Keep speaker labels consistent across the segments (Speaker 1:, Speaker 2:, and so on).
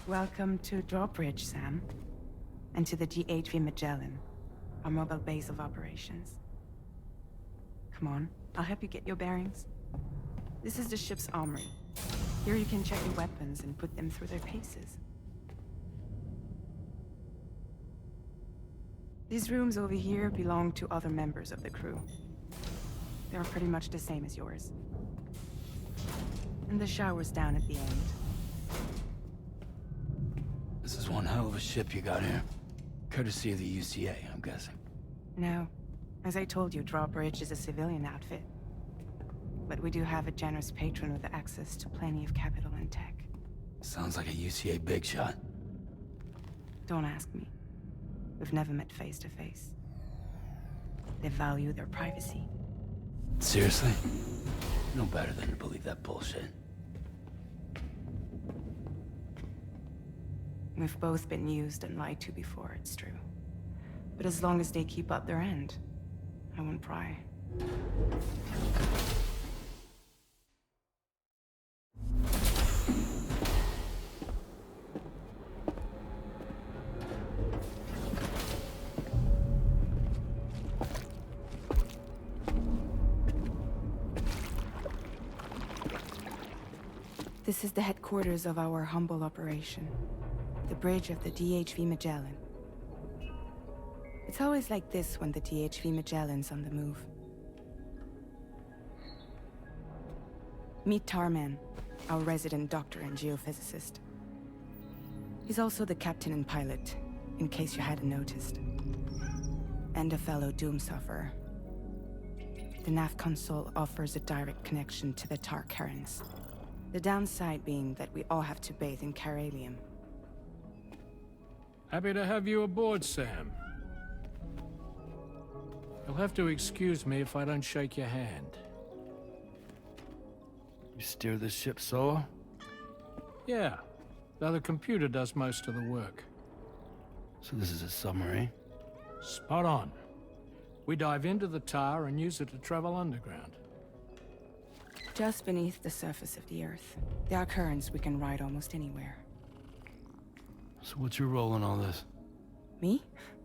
Speaker 1: Welcome to Drawbridge, Sam. And to the GHV Magellan, our mobile base of operations. Come on, I'll help you get your bearings. This is the ship's armory. Here you can check your weapons and put them through their paces. These rooms over here belong to other members of the crew. They're pretty much the same as yours. And the shower's down at the end.
Speaker 2: This is one hell of a ship you got here. Courtesy of the UCA, I'm guessing.
Speaker 1: No. As I told you, Drawbridge is a civilian outfit. But we do have a generous patron with access to plenty of capital and tech.
Speaker 2: Sounds like a UCA big shot.
Speaker 1: Don't ask me. We've never met face to face. They value their privacy.
Speaker 2: Seriously? No better than to believe that bullshit.
Speaker 1: We've both been used and lied to before, it's true. But as long as they keep up their end, I won't pry. This is the headquarters of our humble operation. The bridge of the DHV Magellan. It's always like this when the DHV Magellan's on the move. Meet Tarman, our resident doctor and geophysicist. He's also the captain and pilot, in case you hadn't noticed. And a fellow doom sufferer. The nav console offers a direct connection to the Tar currents. The downside being that we all have to bathe in Caralium.
Speaker 3: Happy to have you aboard, Sam. You'll have to excuse me if I don't shake your hand.
Speaker 2: You steer this ship solo?
Speaker 3: Yeah, though the computer does most of the work.
Speaker 2: So this is a submarine?
Speaker 3: Spot on. We dive into the Tar and use it to travel underground.
Speaker 1: Just beneath the surface of the Earth, there are currents we can ride almost anywhere.
Speaker 2: So what's your role in all this?
Speaker 1: Me?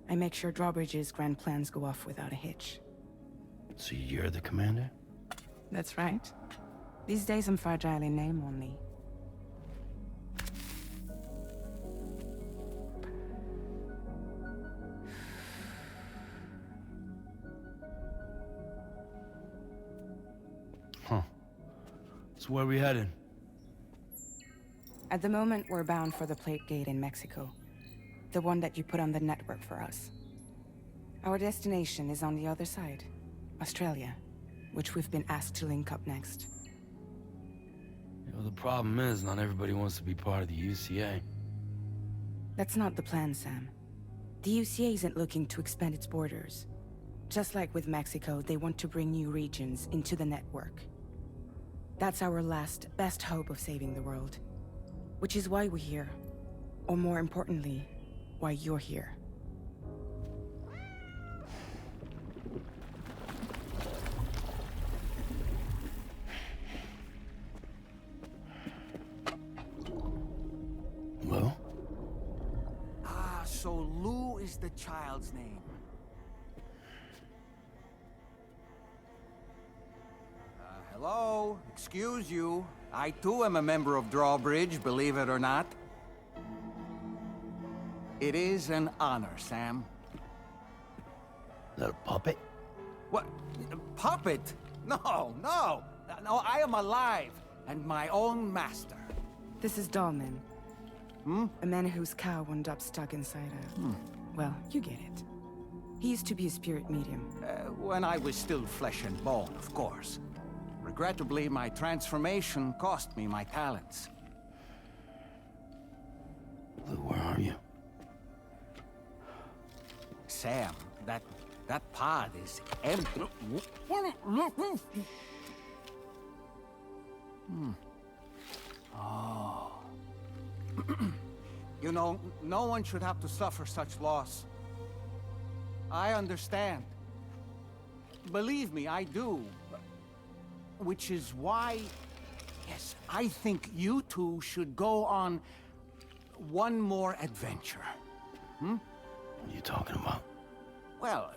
Speaker 1: I make sure Drawbridge's grand plans go off without a hitch.
Speaker 2: So you're the commander?
Speaker 1: That's right. These days I'm fragile in name only.
Speaker 2: Huh. So where are we headed?
Speaker 1: At the moment, we're bound for the Plate Gate in Mexico. The one that you put on the network for us. Our destination is on the other side, Australia, which we've been asked to link up next.
Speaker 2: You know, the problem is, not everybody wants to be part of the UCA.
Speaker 1: That's not the plan, Sam. The UCA isn't looking to expand its borders. Just like with Mexico, they want to bring new regions into the network. That's our last, best hope of saving the world. Which is why we're here. Or more importantly, why you're here.
Speaker 2: Well?
Speaker 4: Ah, so Lou is the child's name. Hello? Excuse you. I too am a member of Drawbridge, believe it or not. It is an honor, Sam.
Speaker 2: Is that a puppet?
Speaker 4: What? Puppet? No, no! No, I am alive, and my own master.
Speaker 1: This is Dahlman.
Speaker 4: Hmm?
Speaker 1: A man whose cow wound up stuck inside a... Well, you get it. He used to be a spirit medium.
Speaker 4: When I was still flesh and bone, of course. Regrettably, my transformation cost me my talents.
Speaker 2: Lou, where are you?
Speaker 4: Sam, that pod is empty. Oh. You know, no one should have to suffer such loss. I understand. Believe me, I do. Which is why, yes, I think you two should go on one more adventure.
Speaker 2: What are you talking about?
Speaker 4: Well,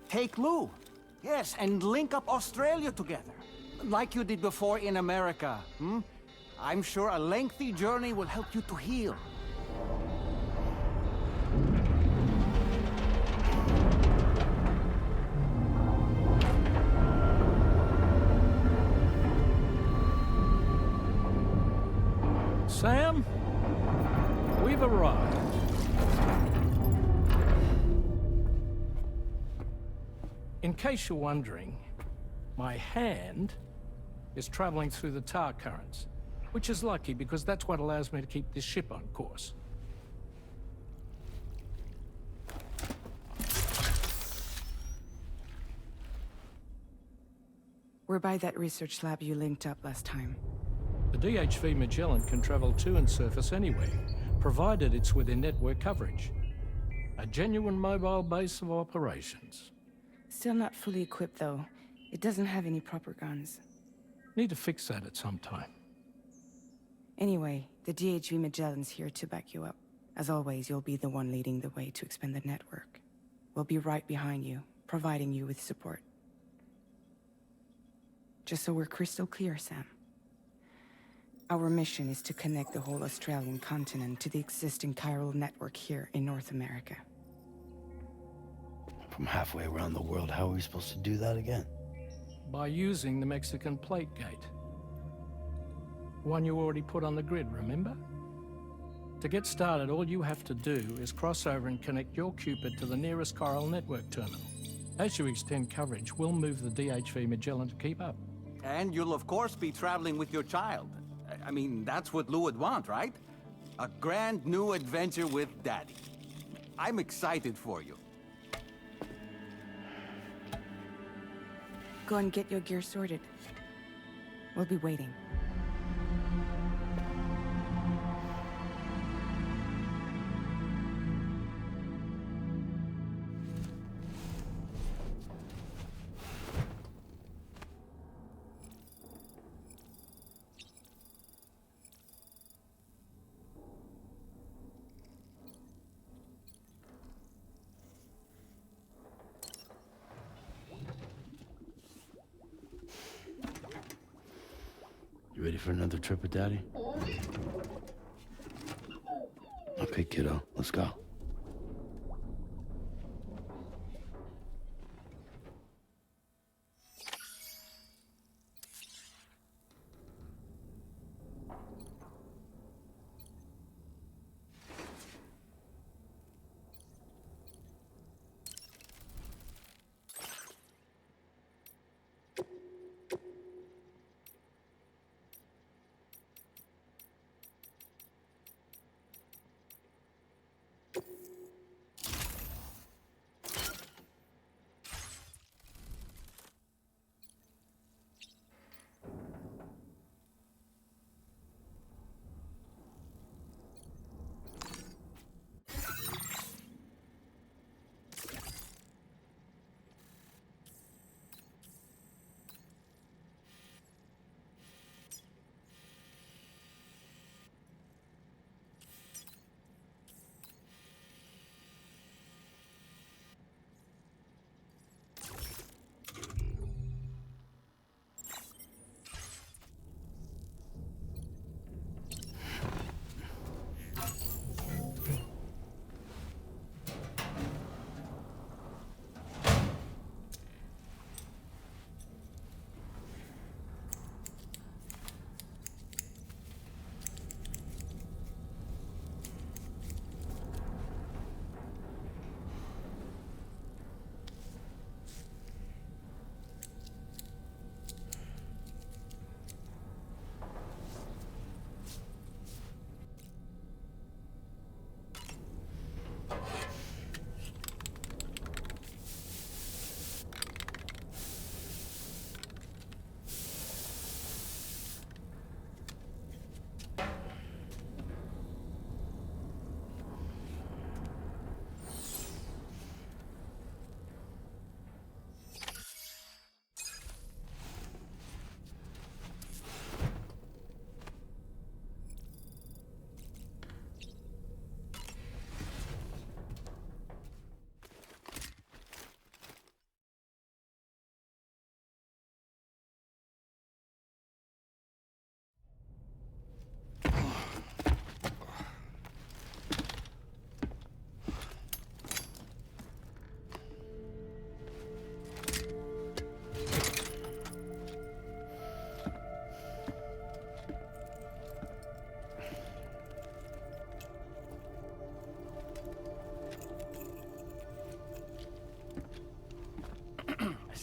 Speaker 4: take Lou. Yes, and link up Australia together. Like you did before in America, I'm sure a lengthy journey will help you to heal.
Speaker 3: Sam, we've arrived. In case you're wondering, my hand is traveling through the tar currents, which is lucky because that's what allows me to keep this ship on course.
Speaker 1: We're by that research lab you linked up last time.
Speaker 3: The DHV Magellan can travel to and surface anywhere, provided it's within network coverage. A genuine mobile base of operations.
Speaker 1: Still not fully equipped, though. It doesn't have any proper guns.
Speaker 3: Need to fix that at some time.
Speaker 1: Anyway, the DHV Magellan's here to back you up. As always, you'll be the one leading the way to expand the network. We'll be right behind you, providing you with support. Just so we're crystal clear, Sam. Our mission is to connect the whole Australian continent to the existing chiral network here in North America.
Speaker 2: From halfway around the world, how are we supposed to do that again?
Speaker 3: By using the Mexican plate gate. One you already put on the grid, remember? To get started, all you have to do is cross over and connect your Cupid to the nearest chiral network terminal. As you extend coverage, we'll move the DHV Magellan to keep up.
Speaker 4: And you'll of course be traveling with your child. I mean, that's what Lou would want, right? A grand new adventure with Daddy. I'm excited for you.
Speaker 1: Go and get your gear sorted. We'll be waiting.
Speaker 2: You ready for another trip with Daddy? Okay, kiddo, let's go.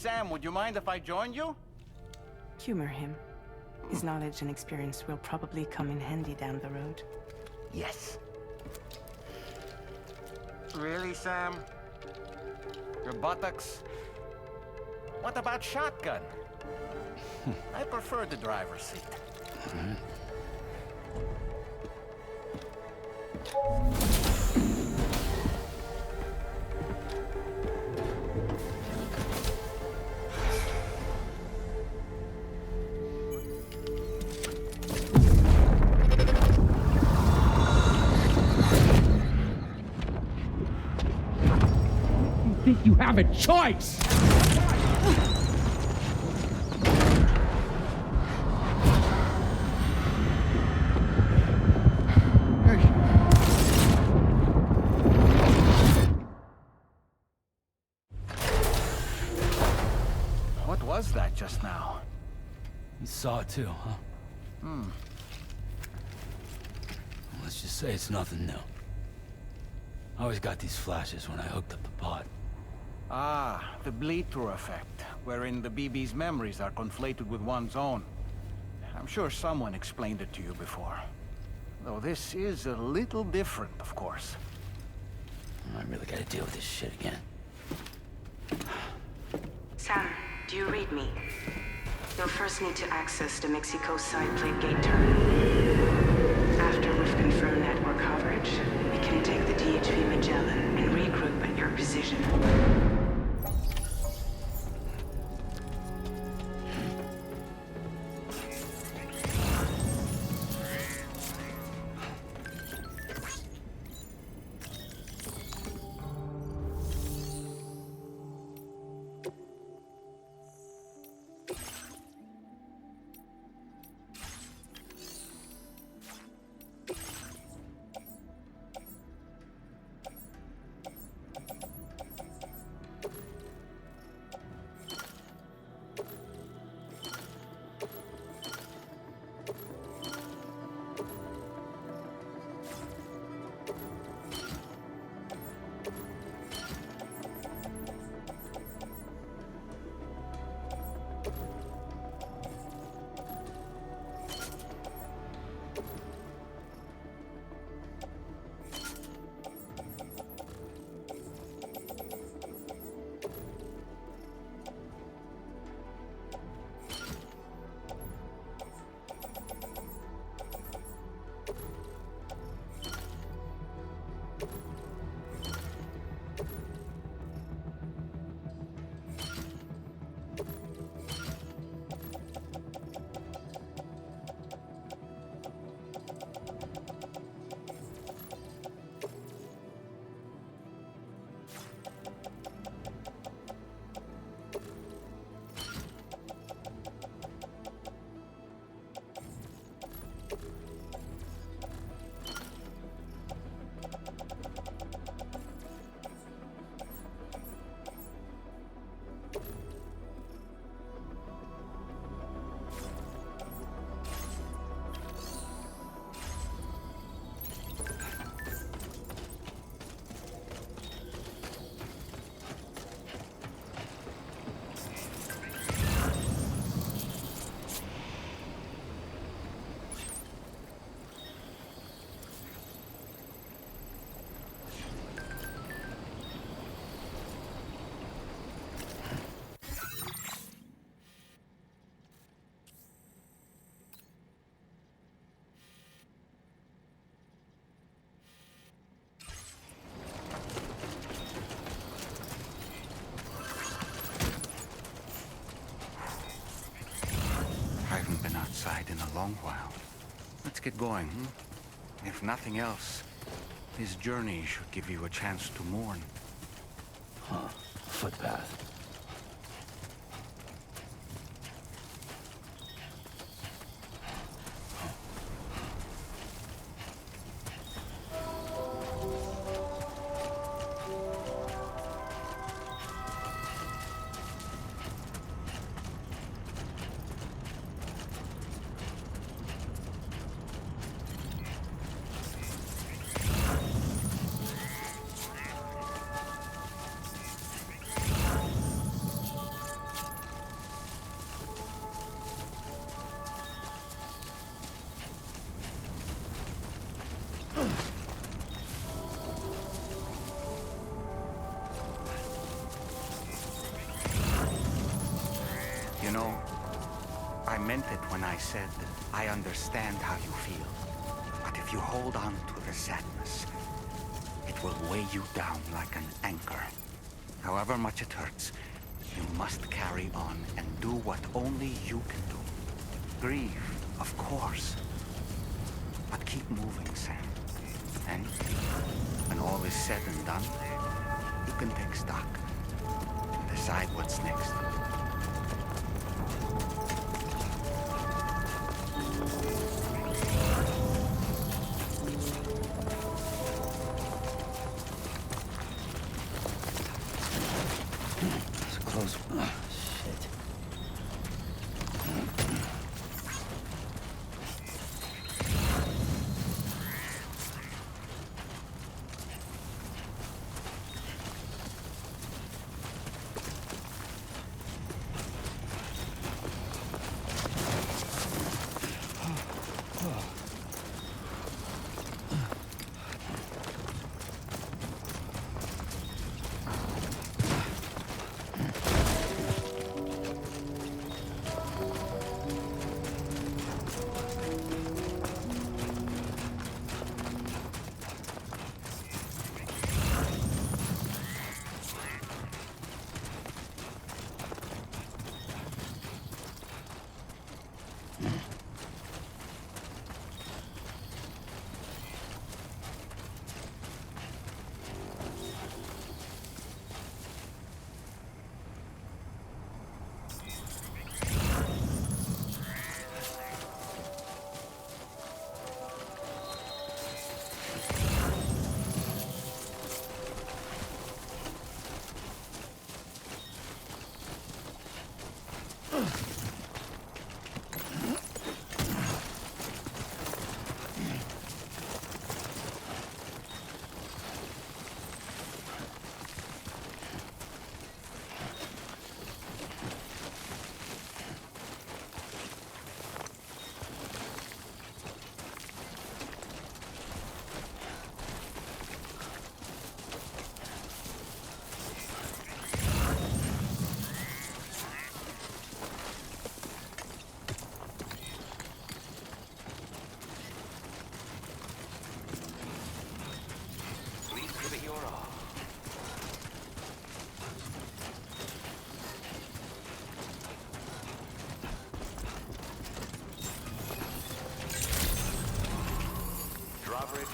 Speaker 4: Sam, would you mind if I joined you?
Speaker 1: Humor him. His knowledge and experience will probably come in handy down the road.
Speaker 4: Yes. Really, Sam? Your buttocks? What about shotgun? I prefer the driver's seat.
Speaker 5: Think you have a choice?
Speaker 4: What was that just now?
Speaker 2: You saw it too, huh? Let's just say it's nothing new. I always got these flashes when I hooked up the pod.
Speaker 4: Ah, the bleed-through effect, wherein the BB's memories are conflated with one's own. I'm sure someone explained it to you before. Though this is a little different, of course.
Speaker 2: I really gotta deal with this shit again.
Speaker 1: Sam, do you read me? You'll first need to access the Mexico side plate gate terminal. After we've confirmed network coverage, we can take the DHV Magellan and regroup at your position.
Speaker 4: In a long while. Let's get going, If nothing else, this journey should give you a chance to mourn.
Speaker 2: Huh. Footpath.
Speaker 6: when I said I understand how you feel. But if you hold on to the sadness, it will weigh you down like an anchor. However much it hurts, you must carry on and do what only you can do. Grieve, of course. But keep moving, Sam. And when all is said and done, you can take stock and decide what's next.
Speaker 2: It's a close one. Shit.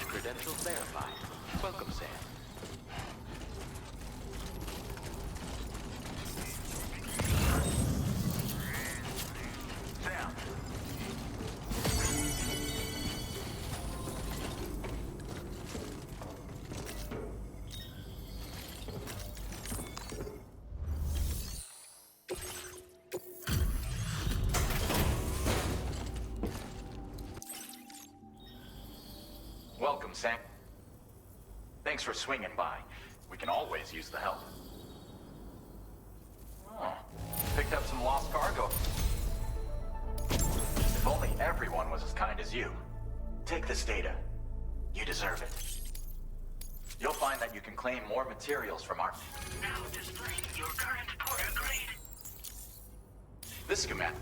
Speaker 7: Credentials verified. Welcome, Sam. Sam. Welcome, Sam. Thanks for swinging by. We can always use the help. Oh, picked up some lost cargo. If only everyone was as kind as you. Take this data. You deserve it. You'll find that you can claim more materials from our...
Speaker 8: Now displaying your current porter grade.
Speaker 7: This schematic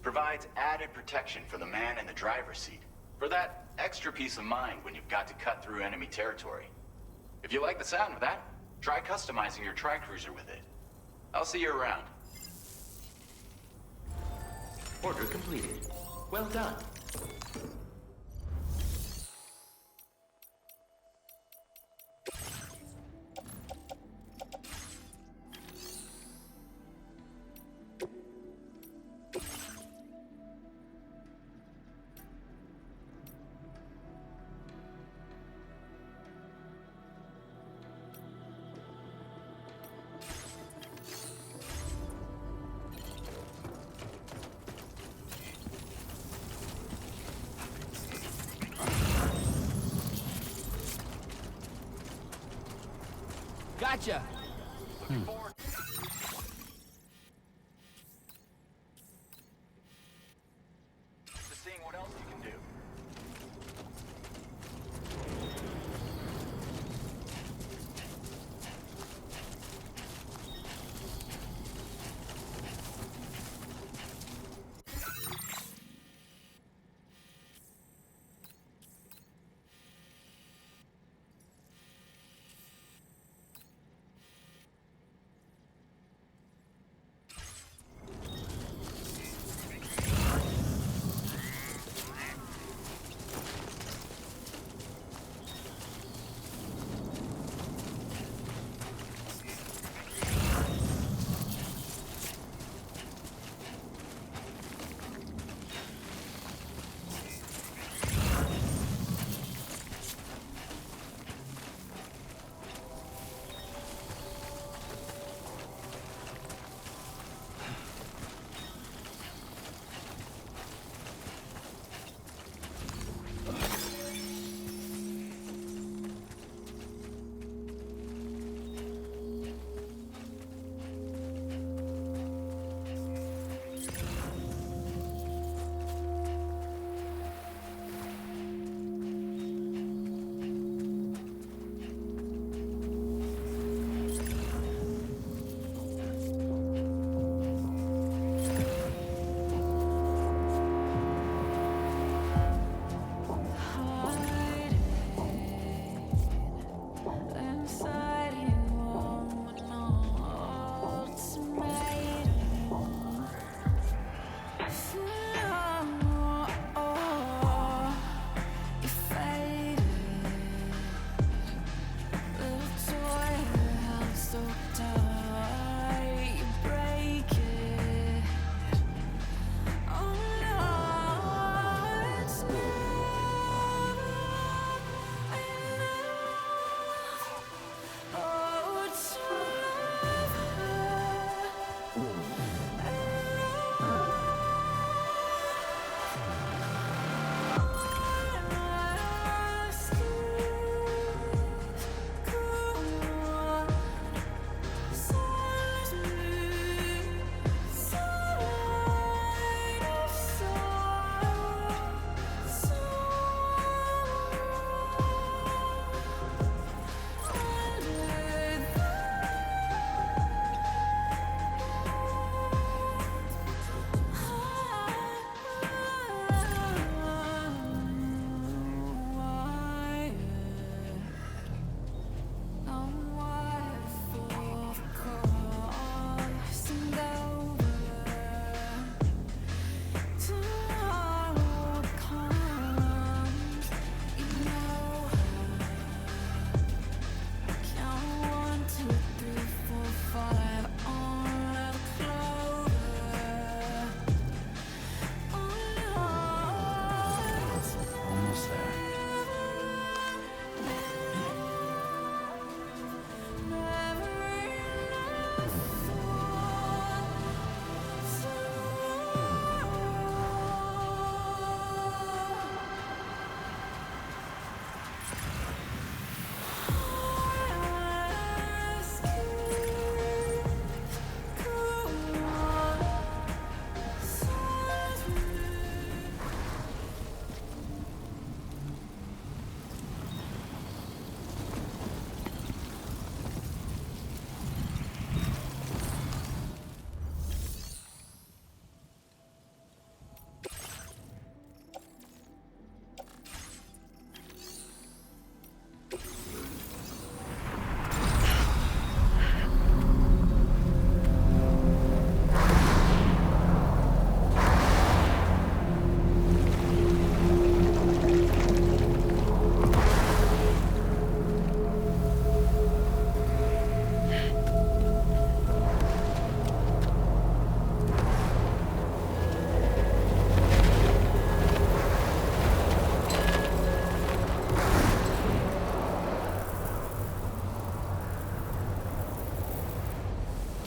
Speaker 7: provides added protection for the man in the driver's seat. For that extra peace of mind when you've got to cut through enemy territory. If you like the sound of that, try customizing your tri-cruiser with it. I'll see you around. Order completed. Well done.
Speaker 5: Gotcha!
Speaker 7: Looking forward. To seeing what else you can do.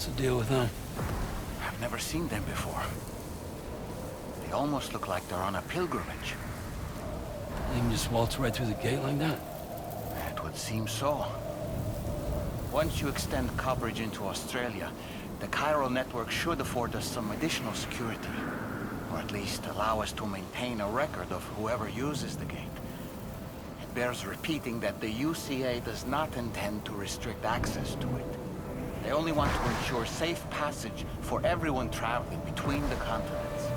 Speaker 2: What's the deal with them?
Speaker 4: I've never seen them before. They almost look like they're on a pilgrimage.
Speaker 2: You can just waltz right through the gate like that?
Speaker 4: It would seem so. Once you extend coverage into Australia, the chiral network should afford us some additional security. Or at least allow us to maintain a record of whoever uses the gate. It bears repeating that the UCA does not intend to restrict access to it. They only want to ensure safe passage for everyone traveling between the continents.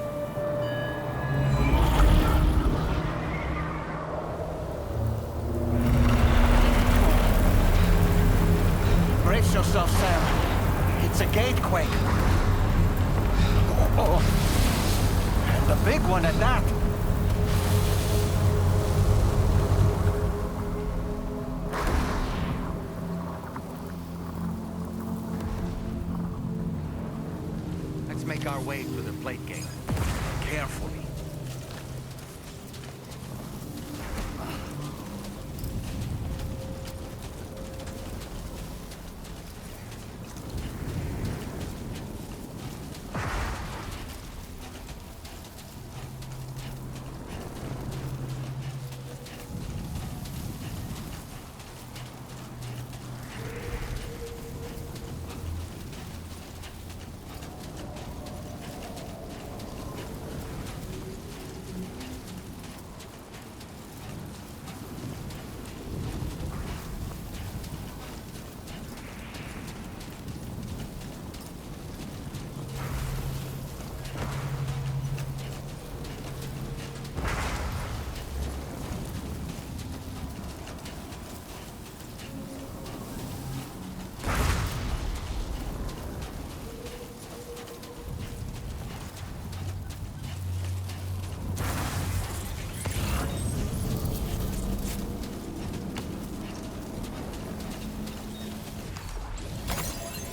Speaker 4: Brace yourself, Sam. It's a gatequake. Oh. And a big one at that.
Speaker 6: Let's make our way to the plate gate. Carefully.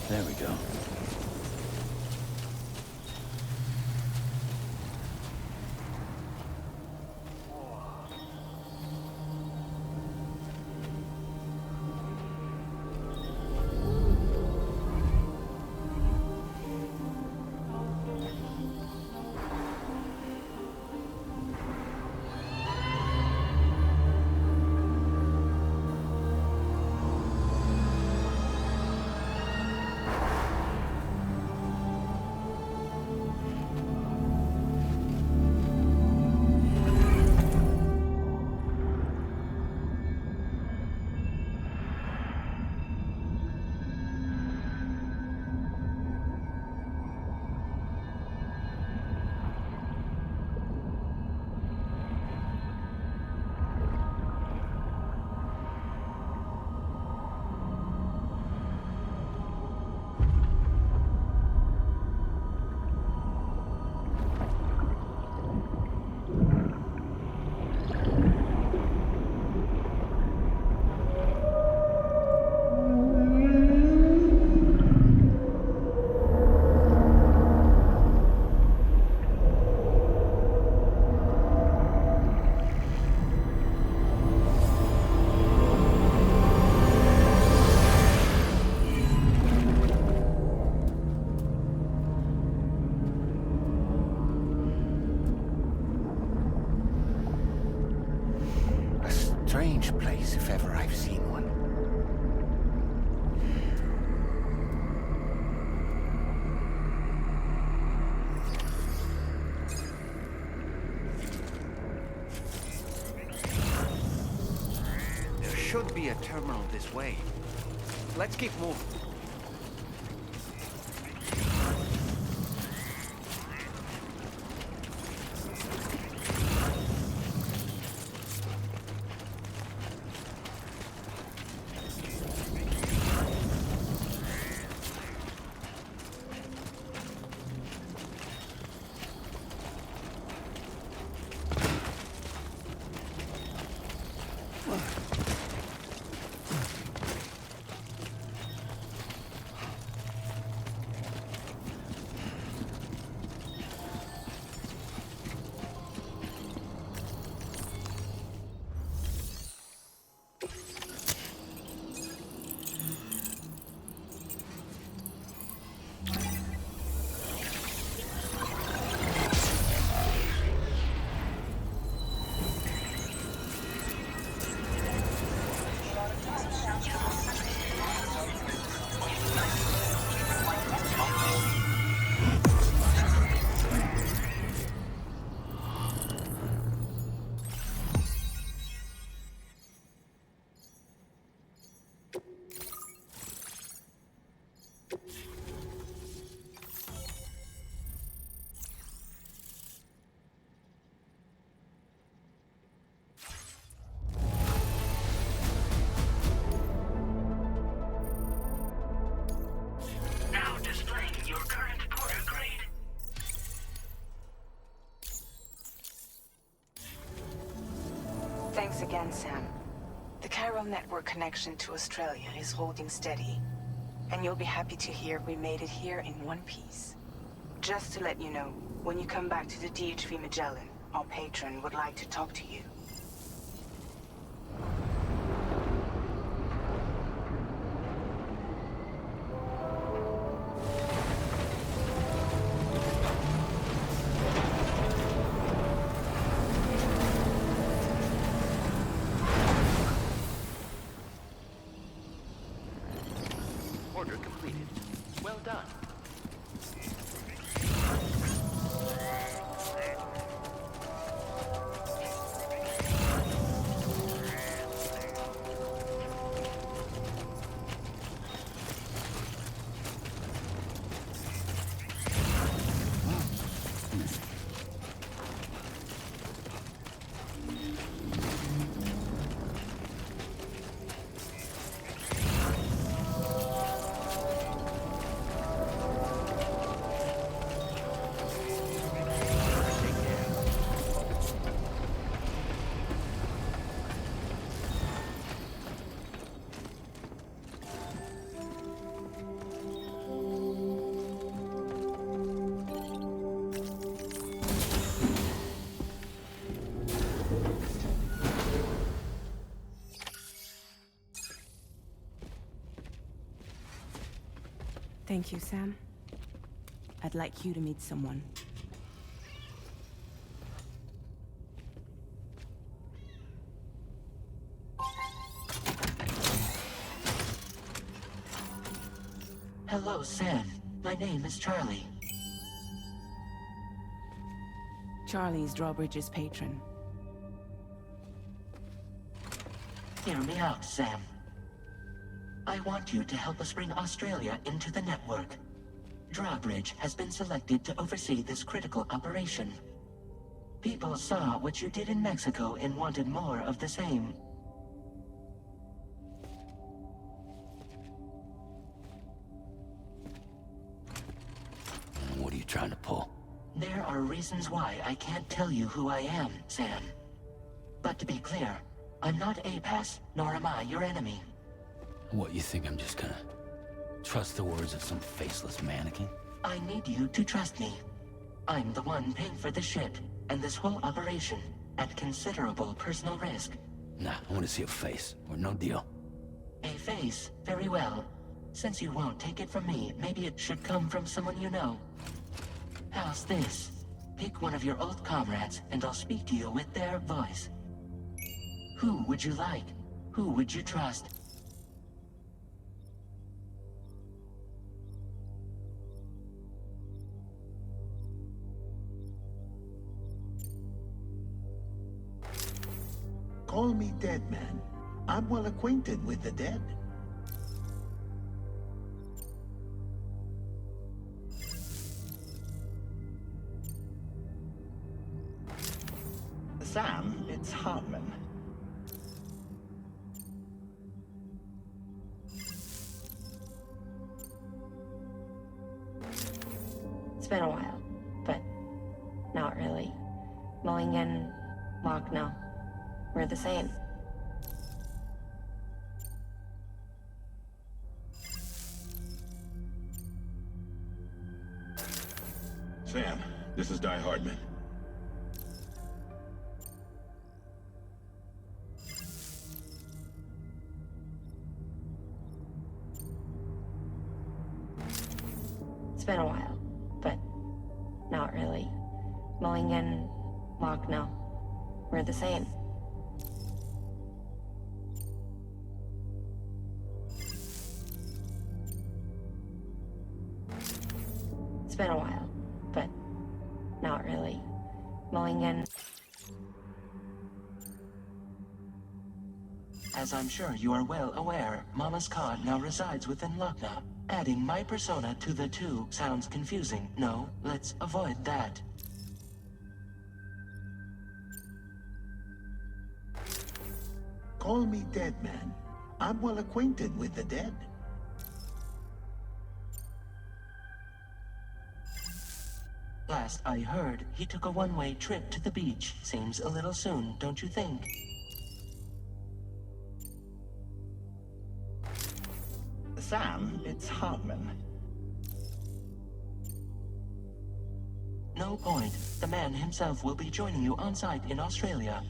Speaker 2: There we go.
Speaker 4: Strange place, if ever I've seen one.
Speaker 6: There should be a terminal this way. Let's keep moving.
Speaker 1: again, Sam. The chiral network connection to Australia is holding steady. And you'll be happy to hear we made it here in one piece. Just to let you know, when you come back to the DHV Magellan, our patron would like to talk to you.
Speaker 9: Order completed. Well done.
Speaker 1: Thank you, Sam. I'd like you to meet someone.
Speaker 10: Hello, Sam. My name is Charlie.
Speaker 1: Charlie's Drawbridge's patron.
Speaker 10: Hear me out, Sam. I want you to help us bring Australia into the network. Drawbridge has been selected to oversee this critical operation. People saw what you did in Mexico and wanted more of the same.
Speaker 2: What are you trying to pull?
Speaker 10: There are reasons why I can't tell you who I am, Sam. But to be clear, I'm not APAS, nor am I your enemy.
Speaker 2: What, you think I'm just gonna trust the words of some faceless mannequin?
Speaker 10: I need you to trust me. I'm the one paying for the ship, and this whole operation, at considerable personal risk.
Speaker 2: Nah, I want to see a face, or no deal.
Speaker 10: A face? Very well. Since you won't take it from me, maybe it should come from someone you know. How's this? Pick one of your old comrades, and I'll speak to you with their voice. Who would you like? Who would you trust?
Speaker 11: Call me Dead Man. I'm well acquainted with the dead.
Speaker 12: Sam, it's Hartman.
Speaker 13: It's been a while, but not really. Mulligan, Lochno, we're the same.
Speaker 11: Sam, this is Di Hardman.
Speaker 13: It's been a while, but not really. Mulligan, Lochno, we're the same. It's been a while, but not really. Mulligan.
Speaker 10: As I'm sure you are well aware, Mama's Cod now resides within Lochna. Adding my persona to the two sounds confusing. No, let's avoid that.
Speaker 11: Call me Dead Man. I'm well acquainted with the dead.
Speaker 10: Last I heard, he took a one-way trip to the beach. Seems a little soon, don't you think?
Speaker 11: Sam, it's Hartman.
Speaker 10: No point. The man himself will be joining you on site in Australia.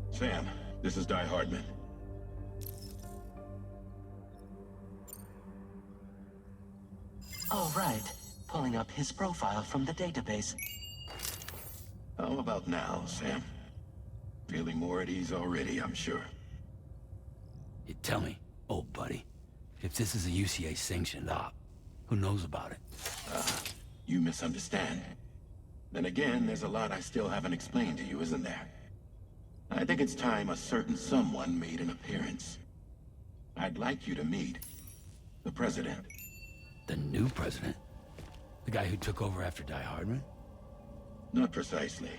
Speaker 14: Sam, this is Die Hardman.
Speaker 10: All right. Pulling up his profile from the database.
Speaker 14: How about now, Sam? Feeling more at ease already, I'm sure.
Speaker 2: You tell me, old buddy, if this is a UCA-sanctioned op, who knows about it?
Speaker 14: You misunderstand. Then again, there's a lot I still haven't explained to you, isn't there? I think it's time a certain someone made an appearance. I'd like you to meet the President.
Speaker 2: The new president? The guy who took over after Die Hardman?
Speaker 14: Not precisely.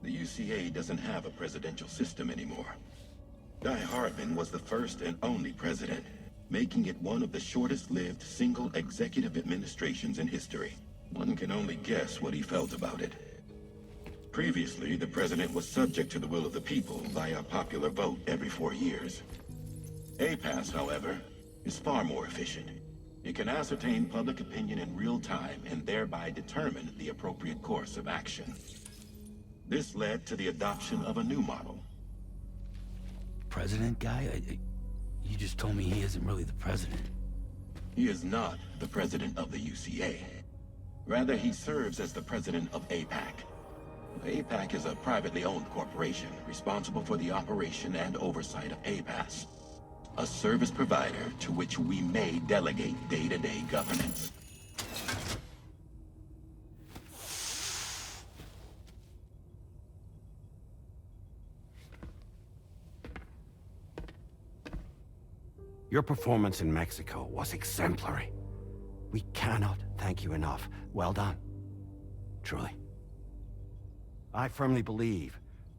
Speaker 14: The UCA doesn't have a presidential system anymore. Die Hardman was the first and only president, making it one of the shortest-lived single executive administrations in history. One can only guess what he felt about it. Previously, the president was subject to the will of the people via popular vote every 4 years. APAS, however, is far more efficient. It can ascertain public opinion in real time and thereby determine the appropriate course of action. This led to the adoption of a new model.
Speaker 2: President guy? You just told me he isn't really the president.
Speaker 14: He is not the president of the UCA. Rather, he serves as the president of APAC. APAC is a privately owned corporation responsible for the operation and oversight of APAS, a service provider to which we may delegate day-to-day governance.
Speaker 15: Your performance in Mexico was exemplary. We cannot thank you enough. Well done. Truly. I firmly believe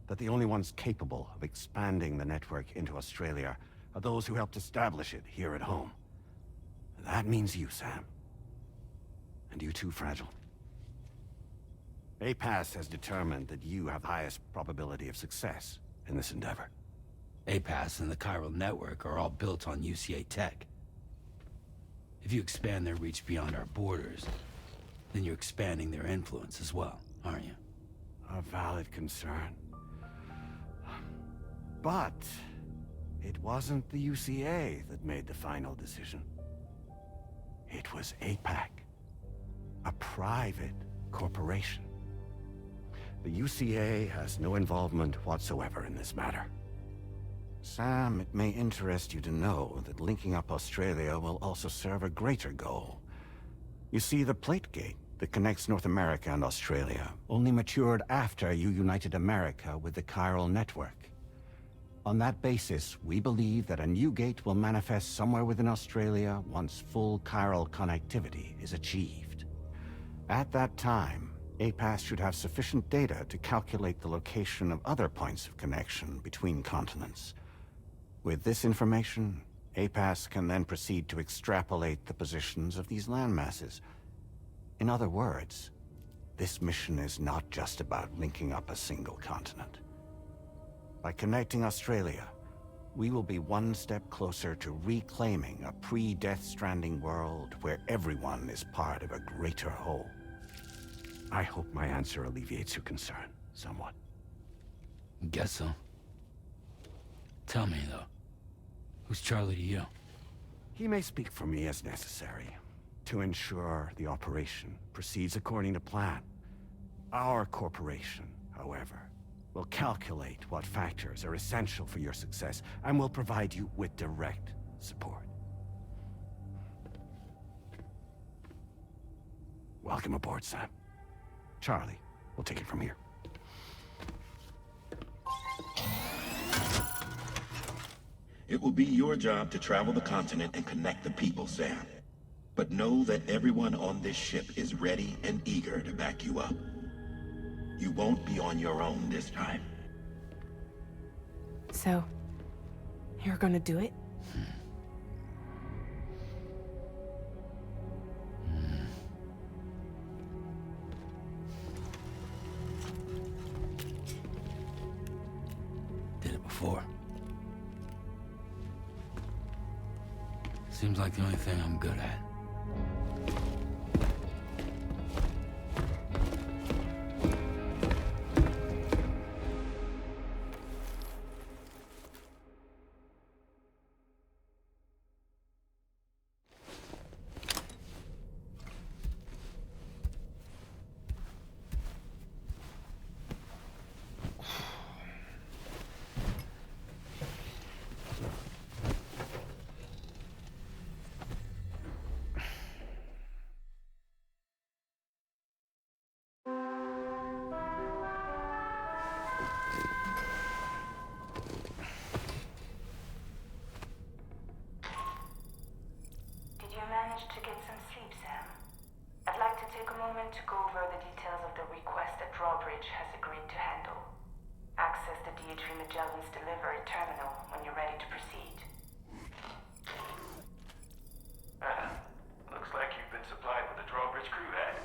Speaker 15: that the only ones capable of expanding the network into Australia are those who helped establish it here at home. That means you, Sam. And you too, Fragile. APAS has determined that you have the highest probability of success in this endeavor.
Speaker 2: APAS and the chiral network are all built on UCA tech. If you expand their reach beyond our borders, then you're expanding their influence as well, aren't you?
Speaker 15: A valid concern. But it wasn't the UCA that made the final decision. It was APAC, a private corporation. The UCA has no involvement whatsoever in this matter. Sam, it may interest you to know that linking up Australia will also serve a greater goal. You see, the plate gate that connects North America and Australia only matured after you united America with the chiral network. On that basis, we believe that a new gate will manifest somewhere within Australia once full chiral connectivity is achieved. At that time, APAS should have sufficient data to calculate the location of other points of connection between continents. With this information, APAS can then proceed to extrapolate the positions of these landmasses. In other words, this mission is not just about linking up a single continent. By connecting Australia, we will be one step closer to reclaiming a pre-Death Stranding world where everyone is part of a greater whole. I hope my answer alleviates your concern somewhat.
Speaker 2: Guess so. Tell me, though, who's Charlie to you?
Speaker 15: He may speak for me as necessary, to ensure the operation proceeds according to plan. Our corporation, however, will calculate what factors are essential for your success and will provide you with direct support. Welcome aboard, Sam. Charlie, we'll take it from here.
Speaker 14: It will be your job to travel the continent and connect the people, Sam. But know that everyone on this ship is ready and eager to back you up. You won't be on your own this time.
Speaker 1: So, you're gonna do it?
Speaker 2: Did it before. Seems like the only thing I'm good at.
Speaker 8: To get some sleep, Sam. I'd like to take a moment to go over the details of the request that Drawbridge has agreed to handle. Access the DHV Magellan's delivery terminal when you're ready to proceed.
Speaker 16: Looks like you've been supplied with a Drawbridge crew head.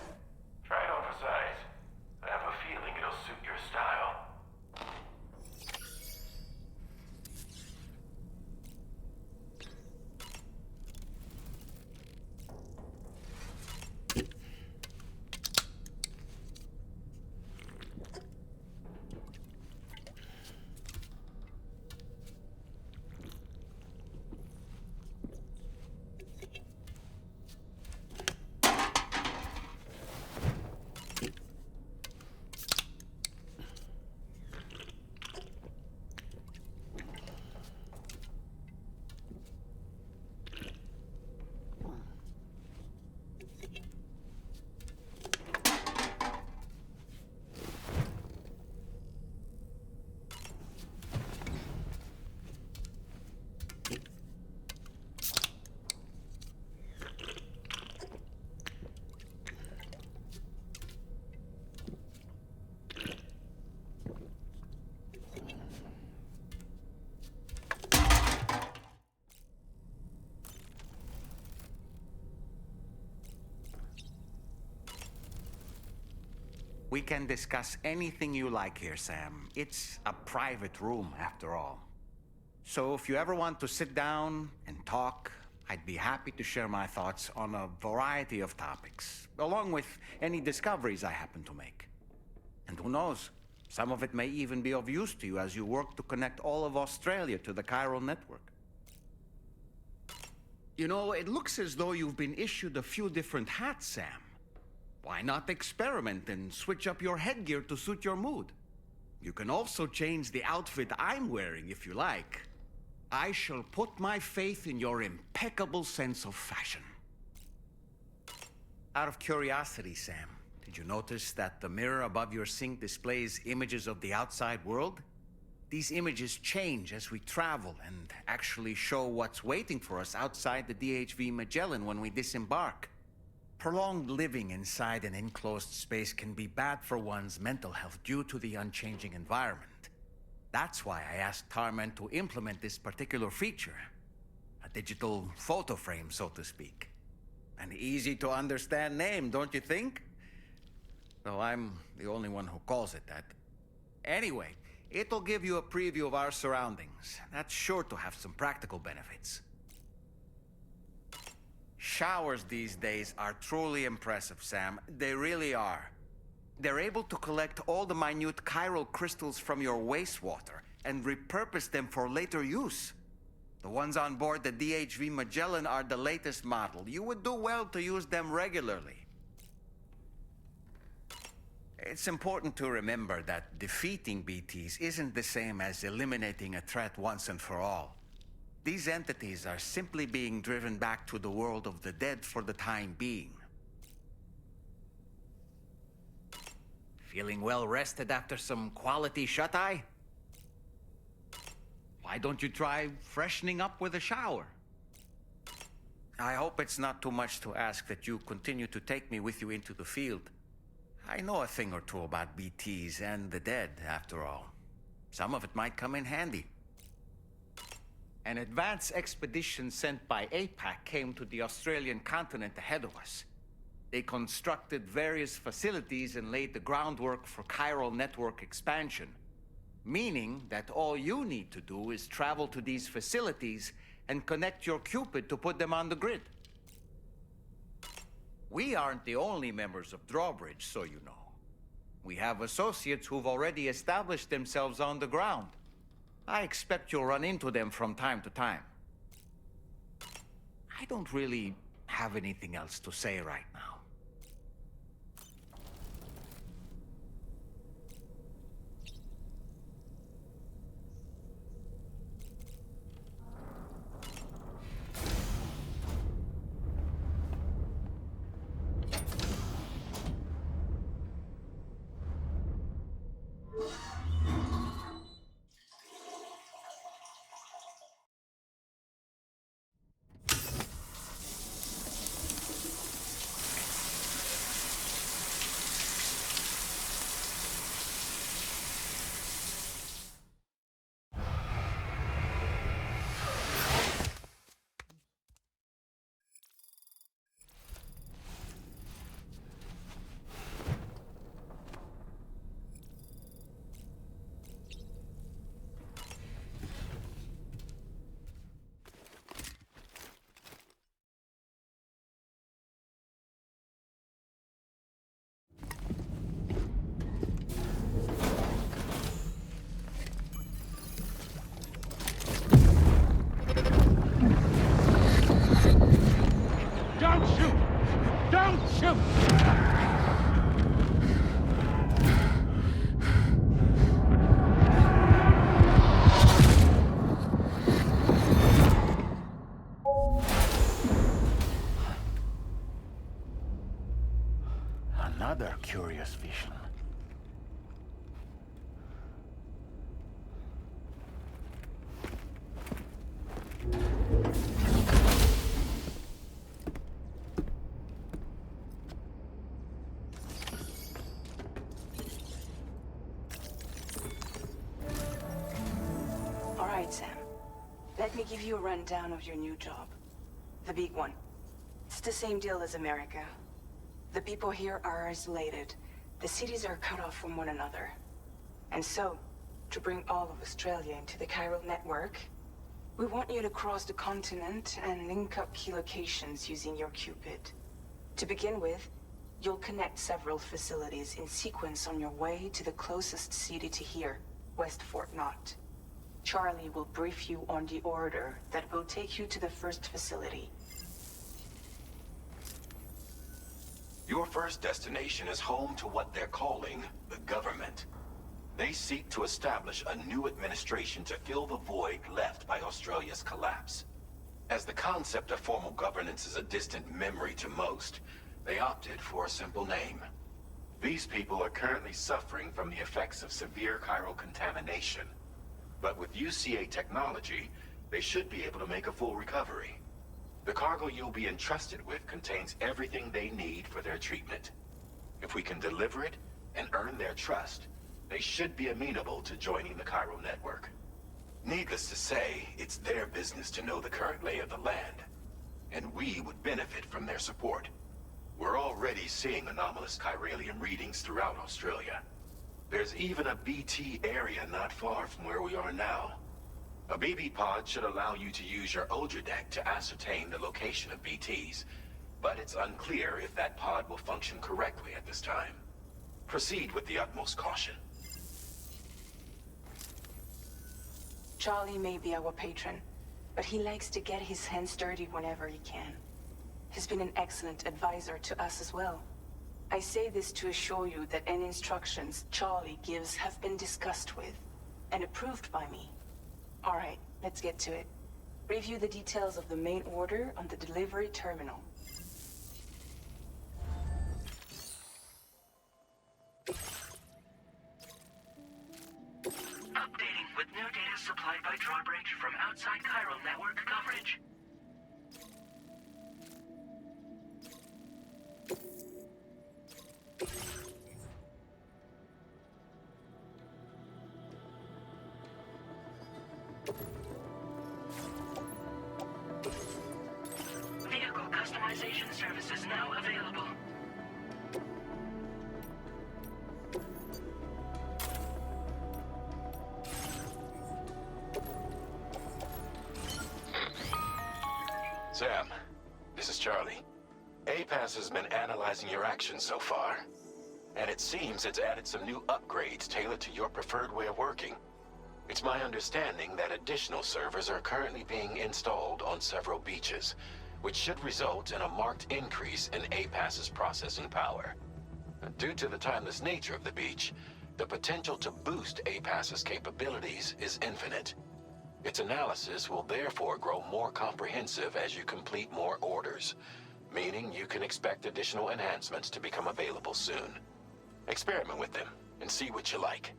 Speaker 16: Try it on for size. I have a feeling it'll suit your style.
Speaker 6: We can discuss anything you like here, Sam. It's a private room, after all. So if you ever want to sit down and talk, I'd be happy to share my thoughts on a variety of topics, along with any discoveries I happen to make. And who knows, some of it may even be of use to you as you work to connect all of Australia to the chiral network. You know, it looks as though you've been issued a few different hats, Sam. Why not experiment and switch up your headgear to suit your mood? You can also change the outfit I'm wearing if you like. I shall put my faith in your impeccable sense of fashion. Out of curiosity, Sam, did you notice that the mirror above your sink displays images of the outside world? These images change as we travel and actually show what's waiting for us outside the DHV Magellan when we disembark. Prolonged living inside an enclosed space can be bad for one's mental health due to the unchanging environment. That's why I asked Tarman to implement this particular feature. A digital photo frame, so to speak. An easy-to-understand name, don't you think? Though I'm the only one who calls it that. Anyway, it'll give you a preview of our surroundings. That's sure to have some practical benefits. Showers these days are truly impressive, Sam. They really are. They're able to collect all the minute chiral crystals from your wastewater and repurpose them for later use. The ones on board the DHV Magellan are the latest model. You would do well to use them regularly. It's important to remember that defeating BTs isn't the same as eliminating a threat once and for all. These entities are simply being driven back to the world of the dead for the time being. Feeling well rested after some quality shut-eye? Why don't you try freshening up with a shower? I hope it's not too much to ask that you continue to take me with you into the field. I know a thing or two about BTs and the dead, after all. Some of it might come in handy. An advance expedition sent by APAC came to the Australian continent ahead of us. They constructed various facilities and laid the groundwork for chiral network expansion, meaning that all you need to do is travel to these facilities
Speaker 17: and connect your Cupid to put them on the grid. We aren't the only members of Drawbridge, so you know. We have associates who've already established themselves on the ground. I expect you'll run into them from time to time. I don't really have anything else to say right now.
Speaker 16: Don't shoot! Don't shoot!
Speaker 4: Another curious vision.
Speaker 1: All right, Sam. Let me give you a rundown of your new job. The big one. It's the same deal as America. The people here are isolated. The cities are cut off from one another. And so, to bring all of Australia into the chiral network, we want you to cross the continent and link up key locations using your Cupid. To begin with, you'll connect several facilities in sequence on your way to the closest city to here, West Fort Knott. Charlie will brief you on the order that will take you to the first facility.
Speaker 18: Your first destination is home to what they're calling the government. They seek to establish a new administration to fill the void left by Australia's collapse. As the concept of formal governance is a distant memory to most, they opted for a simple name. These people are currently suffering from the effects of severe chiral contamination. But with UCA technology, they should be able to make a full recovery. The cargo you'll be entrusted with contains everything they need for their treatment. If we can deliver it and earn their trust, they should be amenable to joining the chiral network. Needless to say, it's their business to know the current lay of the land, and we would benefit from their support. We're already seeing anomalous chiralium readings throughout Australia. There's even a BT area not far from where we are now. A BB pod should allow you to use your Ultra deck to ascertain the location of BTs, but it's unclear if that pod will function correctly at this time. Proceed with the utmost caution.
Speaker 1: Charlie may be our patron, but he likes to get his hands dirty whenever he can. He's been an excellent advisor to us as well. I say this to assure you that any instructions Charlie gives have been discussed with and approved by me. All right, let's get to it. Review the details of the main order on the delivery terminal.
Speaker 10: Updating with new data supplied by Drawbridge from outside chiral network coverage. Vehicle customization services now available.
Speaker 18: A-Pass has been analyzing your actions so far, and it seems it's added some new upgrades tailored to your preferred way of working. It's my understanding that additional servers are currently being installed on several beaches, which should result in a marked increase in A-Pass's processing power. Due to the timeless nature of the beach, the potential to boost A-Pass's capabilities is infinite. Its analysis will therefore grow more comprehensive as you complete more orders, meaning you can expect additional enhancements to become available soon. Experiment with them and see what you like.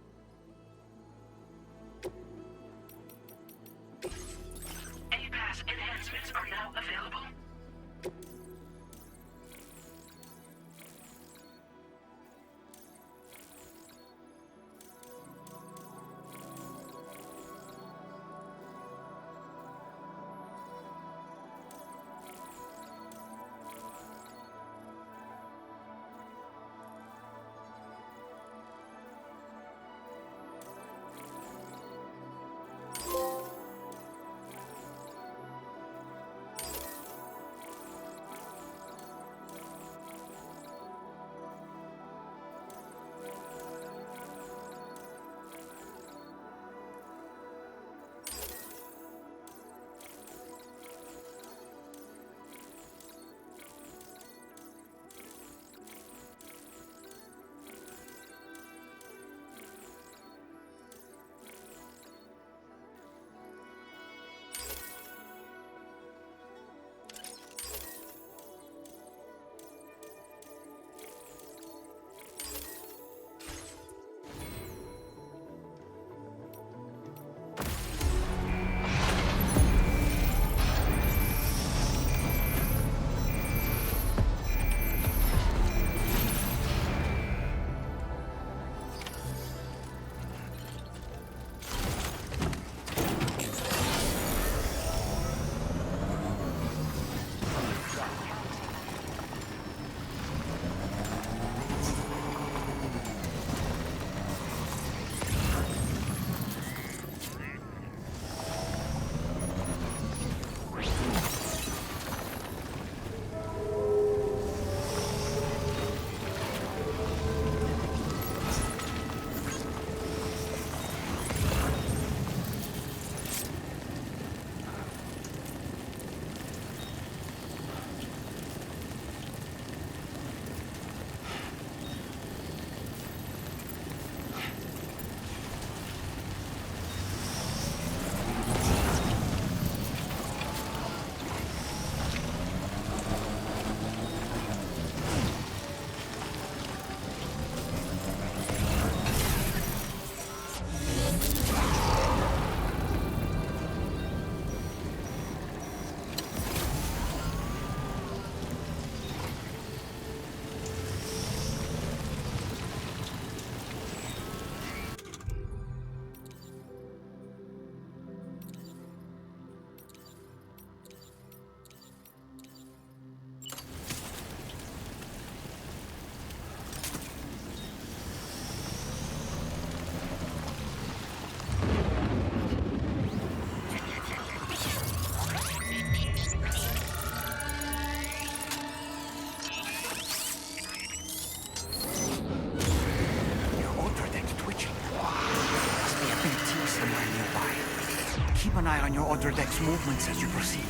Speaker 10: A-Pass enhancements are now available.
Speaker 6: Keep an eye on your other deck's movements as you proceed.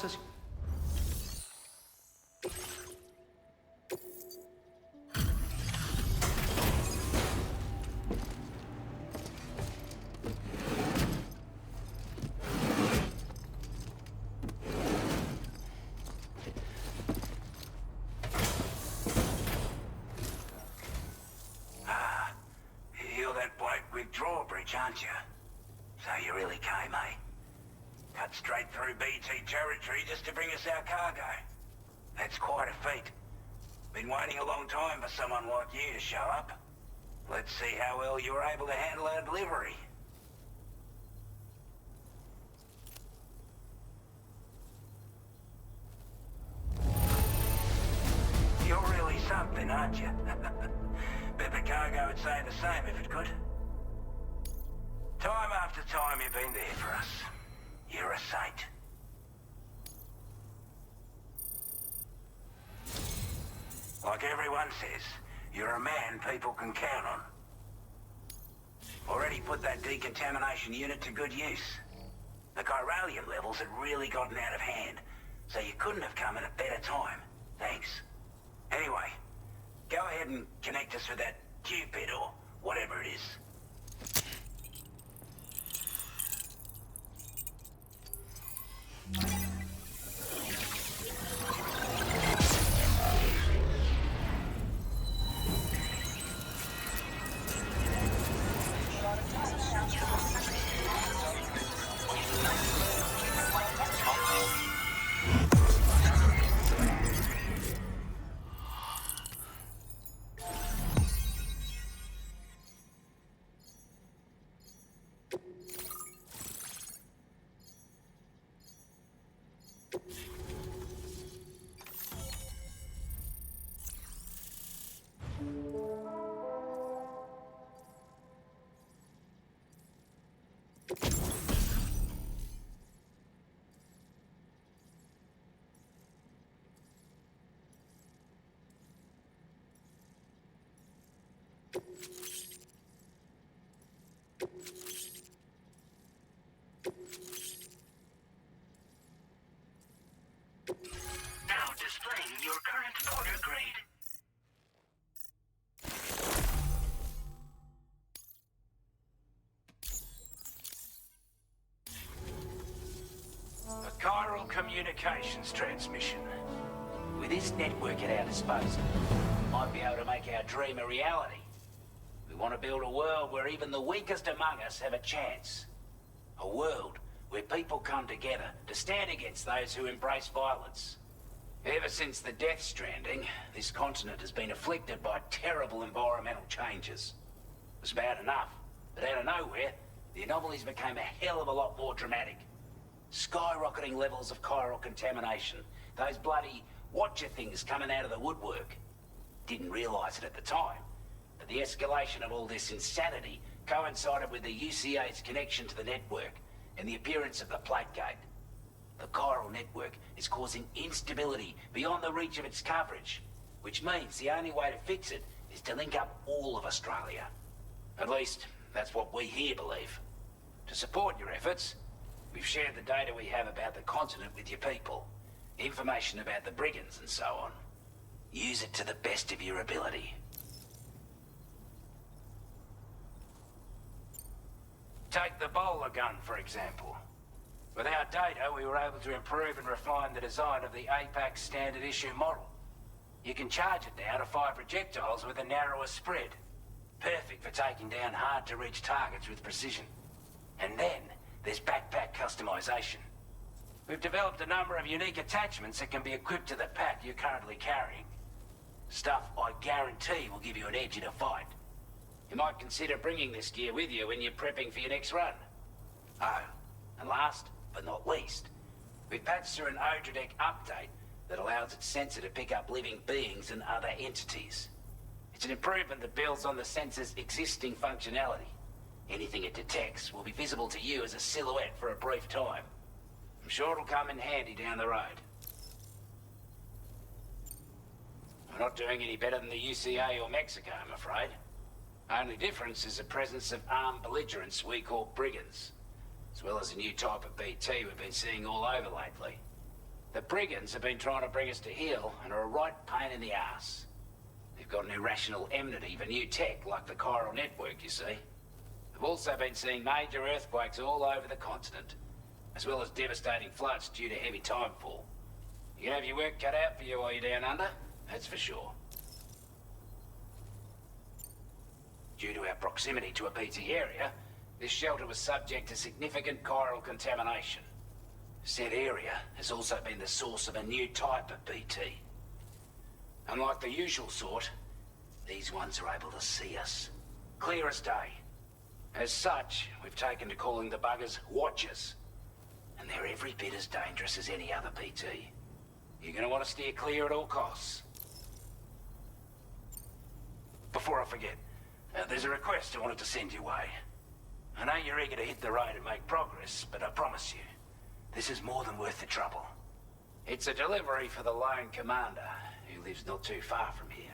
Speaker 9: else has...
Speaker 6: You're that bloke with drawbridge, aren't you? So you really came, eh? Cut straight through BT territory just to bring us our cargo. That's quite a feat. Been waiting a long time for someone like you to show up. Let's see how well you were able to handle our delivery. You're really something, aren't you? Bet the cargo would say the same if it could. Time after time you've been there for us. You're a saint. Like everyone says, you're a man people can count on. Already put that decontamination unit to good use. The chiralium levels had really gotten out of hand, so you couldn't have come at a better time. Thanks. Anyway, go ahead and connect us with that Cupid or whatever it is.
Speaker 10: Now displaying your current porter grade.
Speaker 6: A chiral communications transmission. With this network at our disposal, we might be able to make our dream a reality. We want to build a world where even the weakest among us have a chance. A world where people come together to stand against those who embrace violence. Ever since the Death Stranding, this continent has been afflicted by terrible environmental changes. It was bad enough, but out of nowhere, the anomalies became a hell of a lot more dramatic. Skyrocketing levels of chiral contamination, those bloody watcher things coming out of the woodwork. Didn't realize it at the time, but the escalation of all this insanity coincided with the UCA's connection to the network and the appearance of the plate gate. The chiral network is causing instability beyond the reach of its coverage, which means the only way to fix it is to link up all of Australia. At least, that's what we here believe. To support your efforts, we've shared the data we have about the continent with your people, information about the brigands and so on. Use it to the best of your ability. Take the bowler gun, for example. With our data, we were able to improve and refine the design of the APAC standard issue model. You can charge it now to fire projectiles with a narrower spread. Perfect for taking down hard-to-reach targets with precision. And then, there's backpack customization. We've developed a number of unique attachments that can be equipped to the pack you're currently carrying. Stuff I guarantee will give you an edge in a fight. You might consider bringing this gear with you when you're prepping for your next run. Oh, and last but not least, we've patched through an Odradek update that allows its sensor to pick up living beings and other entities. It's an improvement that builds on the sensor's existing functionality. Anything it detects will be visible to you as a silhouette for a brief time. I'm sure it'll come in handy down the road. We're not doing any better than the UCA or Mexico, I'm afraid. Only difference is the presence of armed belligerents we call brigands, as well as a new type of BT we've been seeing all over lately.
Speaker 19: The brigands have been trying to bring us to heel and are a right pain in the ass. They've got an irrational enmity for new tech like the chiral network, you see. They've also been seeing major earthquakes all over the continent, as well as devastating floods due to heavy timefall. You can have your work cut out for you while you're down under, that's for sure. Due to our proximity to a BT area, this shelter was subject to significant chiral contamination. Said area has also been the source of a new type of BT. Unlike the usual sort, these ones are able to see us. Clear as day. As such, we've taken to calling the buggers Watchers. And they're every bit as dangerous as any other BT. You're gonna want to steer clear at all costs. Before I forget, there's a request I wanted to send your way. I know you're eager to hit the road and make progress, but I promise you, this is more than worth the trouble. It's a delivery for the lone commander, who lives not too far from here.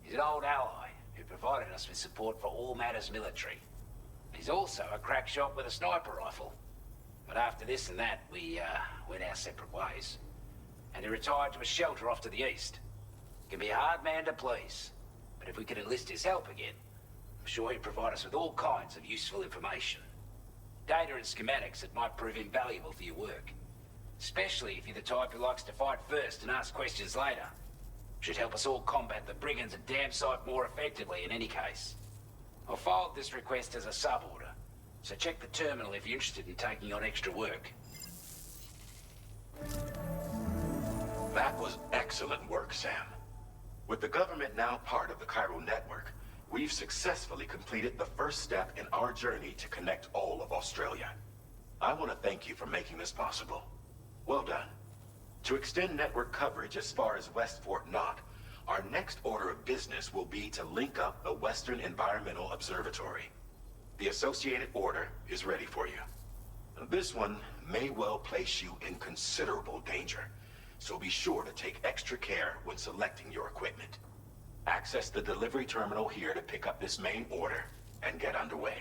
Speaker 19: He's an old ally who provided us with support for all matters military. He's also a crack shot with a sniper rifle. But after this and that, we went our separate ways. And he retired to a shelter off to the east. Can be a hard man to please, but if we could enlist his help again, I'm sure he'd provide us with all kinds of useful information. Data and schematics that might prove invaluable for your work. Especially if you're the type who likes to fight first and ask questions later. Should help us all combat the brigands a damn sight more effectively in any case. I filed this request as a sub-order, so check the terminal if you're interested in taking on extra work.
Speaker 18: That was excellent work, Sam. With the government now part of the chiral network, we've successfully completed the first step in our journey to connect all of Australia. I want to thank you for making this possible. Well done. To extend network coverage as far as West Fort Knott, our next order of business will be to link up the Western Environmental Observatory. The associated order is ready for you. This one may well place you in considerable danger, so be sure to take extra care when selecting your equipment. Access the delivery terminal here to pick up this main order and get underway.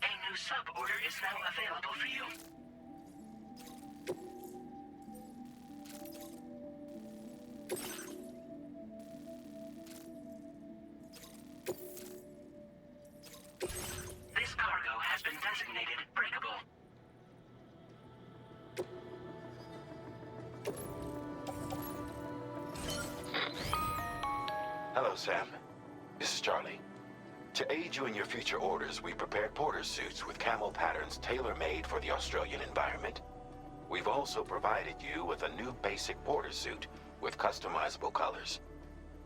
Speaker 10: A new sub-order is now available for you. This cargo has been designated breakable.
Speaker 18: Hello, Sam. This is Charlie. To aid you in your future orders, we prepared porter suits with camo patterns tailor-made for the Australian environment. We've also provided you with a new basic porter suit with customizable colors.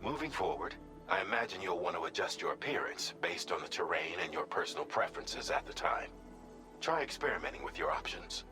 Speaker 18: Moving forward, I imagine you'll want to adjust your appearance based on the terrain and your personal preferences at the time. Try experimenting with your options.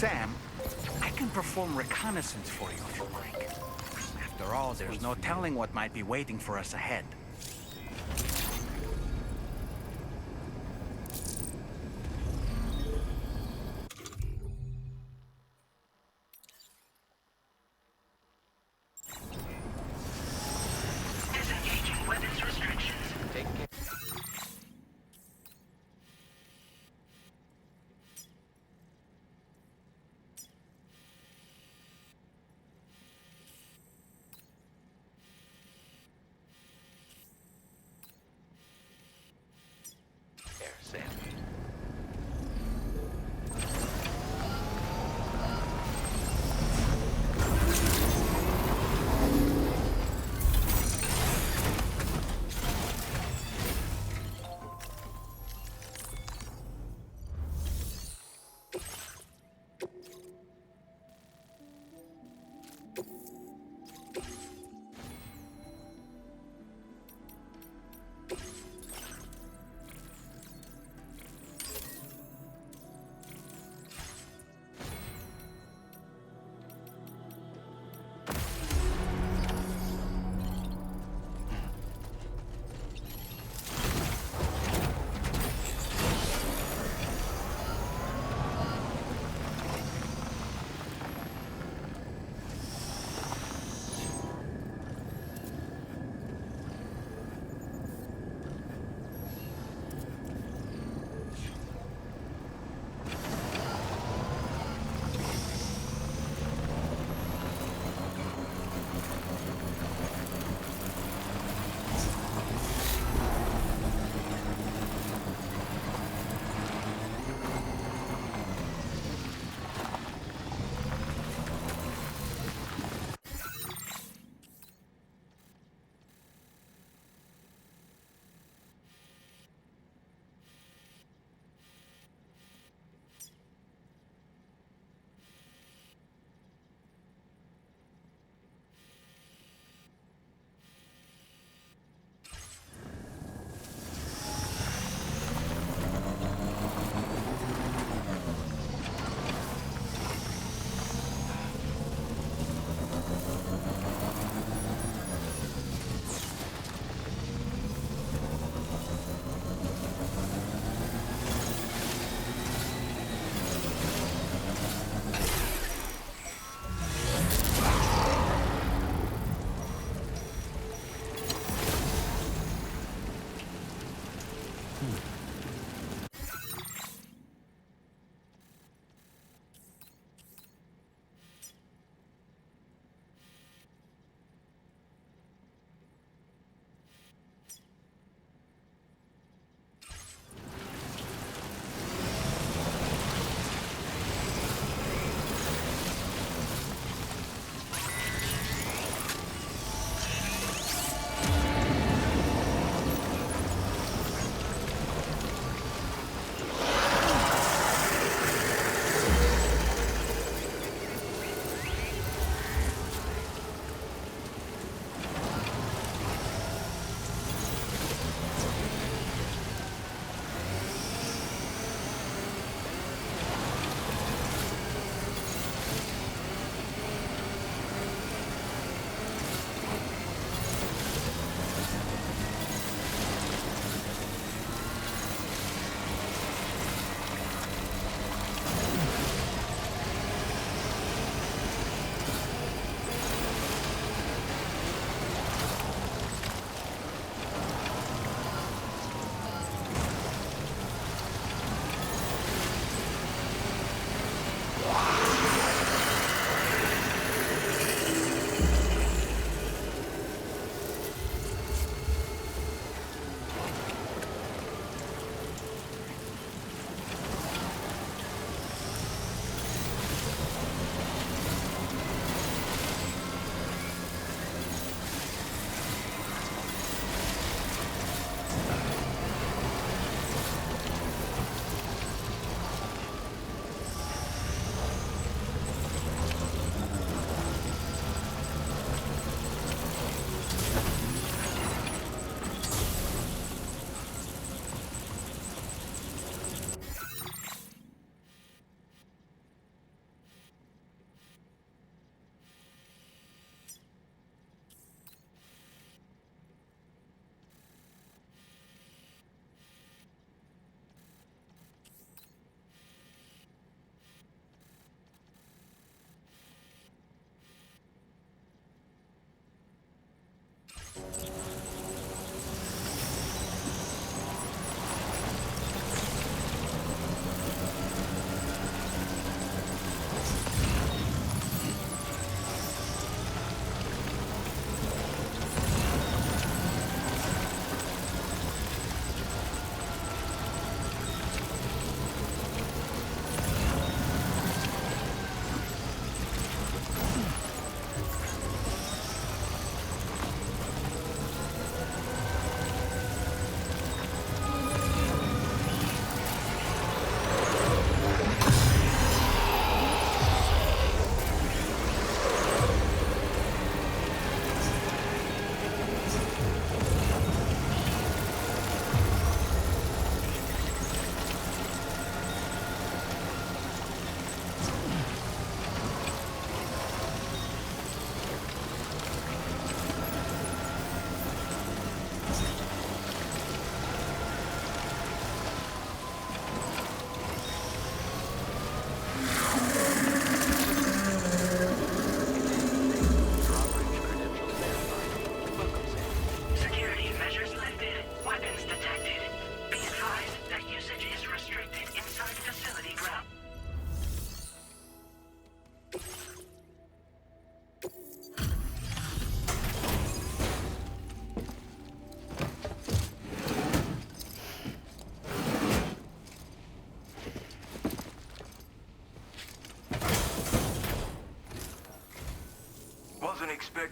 Speaker 17: Sam, I can perform reconnaissance for you if you like. After all, there's no telling what might be waiting for us ahead.
Speaker 10: Disengaging weapons restrictions.
Speaker 9: Take care. There, Sam.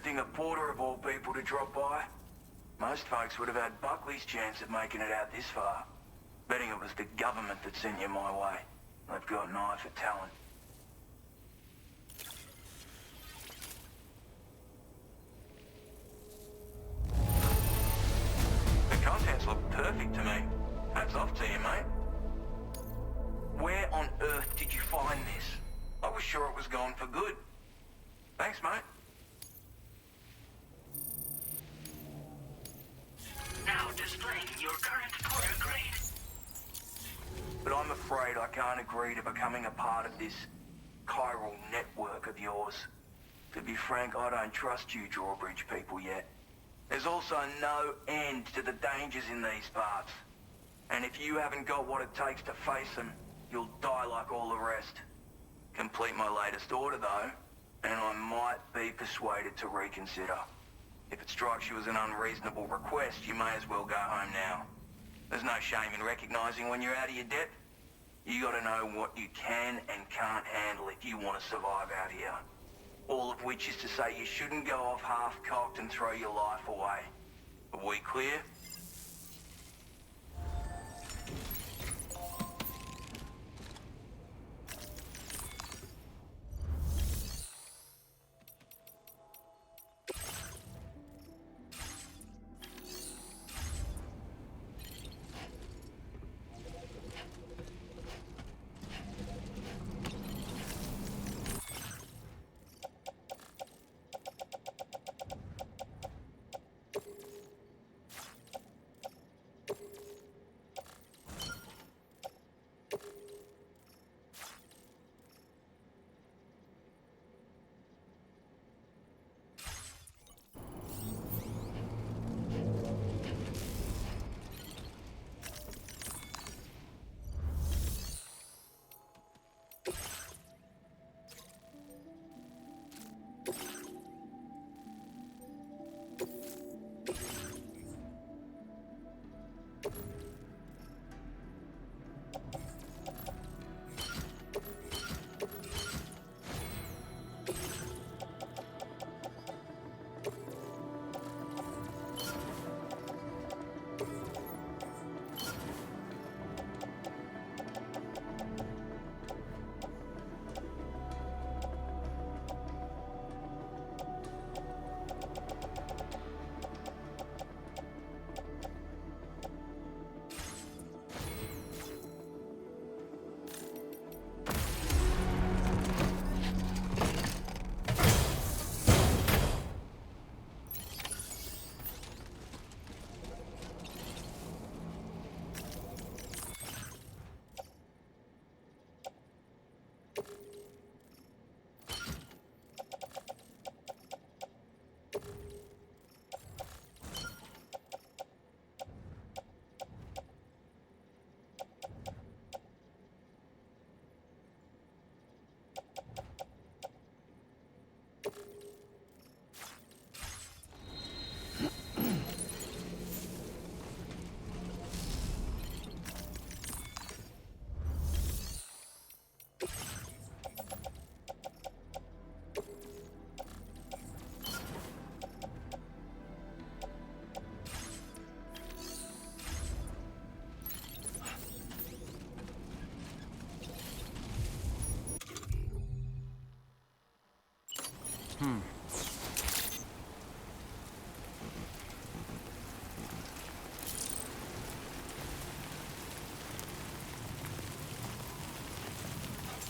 Speaker 20: expecting a porter of all people to drop by. Most folks would have had Buckley's chance of making it out this far. Betting it was the government that sent you my way. They've got an eye for talent. The contents look perfect to me. Hats off to you, mate. Where on earth did you find this? I was sure it was gone for good. Thanks, mate.
Speaker 10: Now displaying your current porter grade.
Speaker 20: But I'm afraid I can't agree to becoming a part of this chiral network of yours. To be frank, I don't trust you drawbridge people yet. There's also no end to the dangers in these parts. And if you haven't got what it takes to face them, you'll die like all the rest. Complete my latest order, though, and I might be persuaded to reconsider. If it strikes you as an unreasonable request, you may as well go home now. There's no shame in recognizing when you're out of your depth. You gotta know what you can and can't handle if you want to survive out here. All of which is to say you shouldn't go off half-cocked and throw your life away. Are we clear?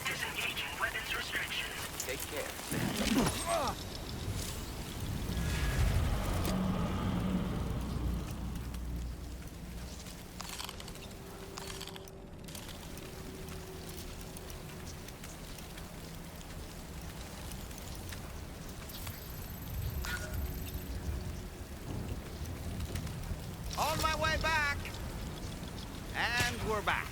Speaker 10: Disengaging weapons restrictions.
Speaker 9: Take care.
Speaker 17: On my way back! And we're back.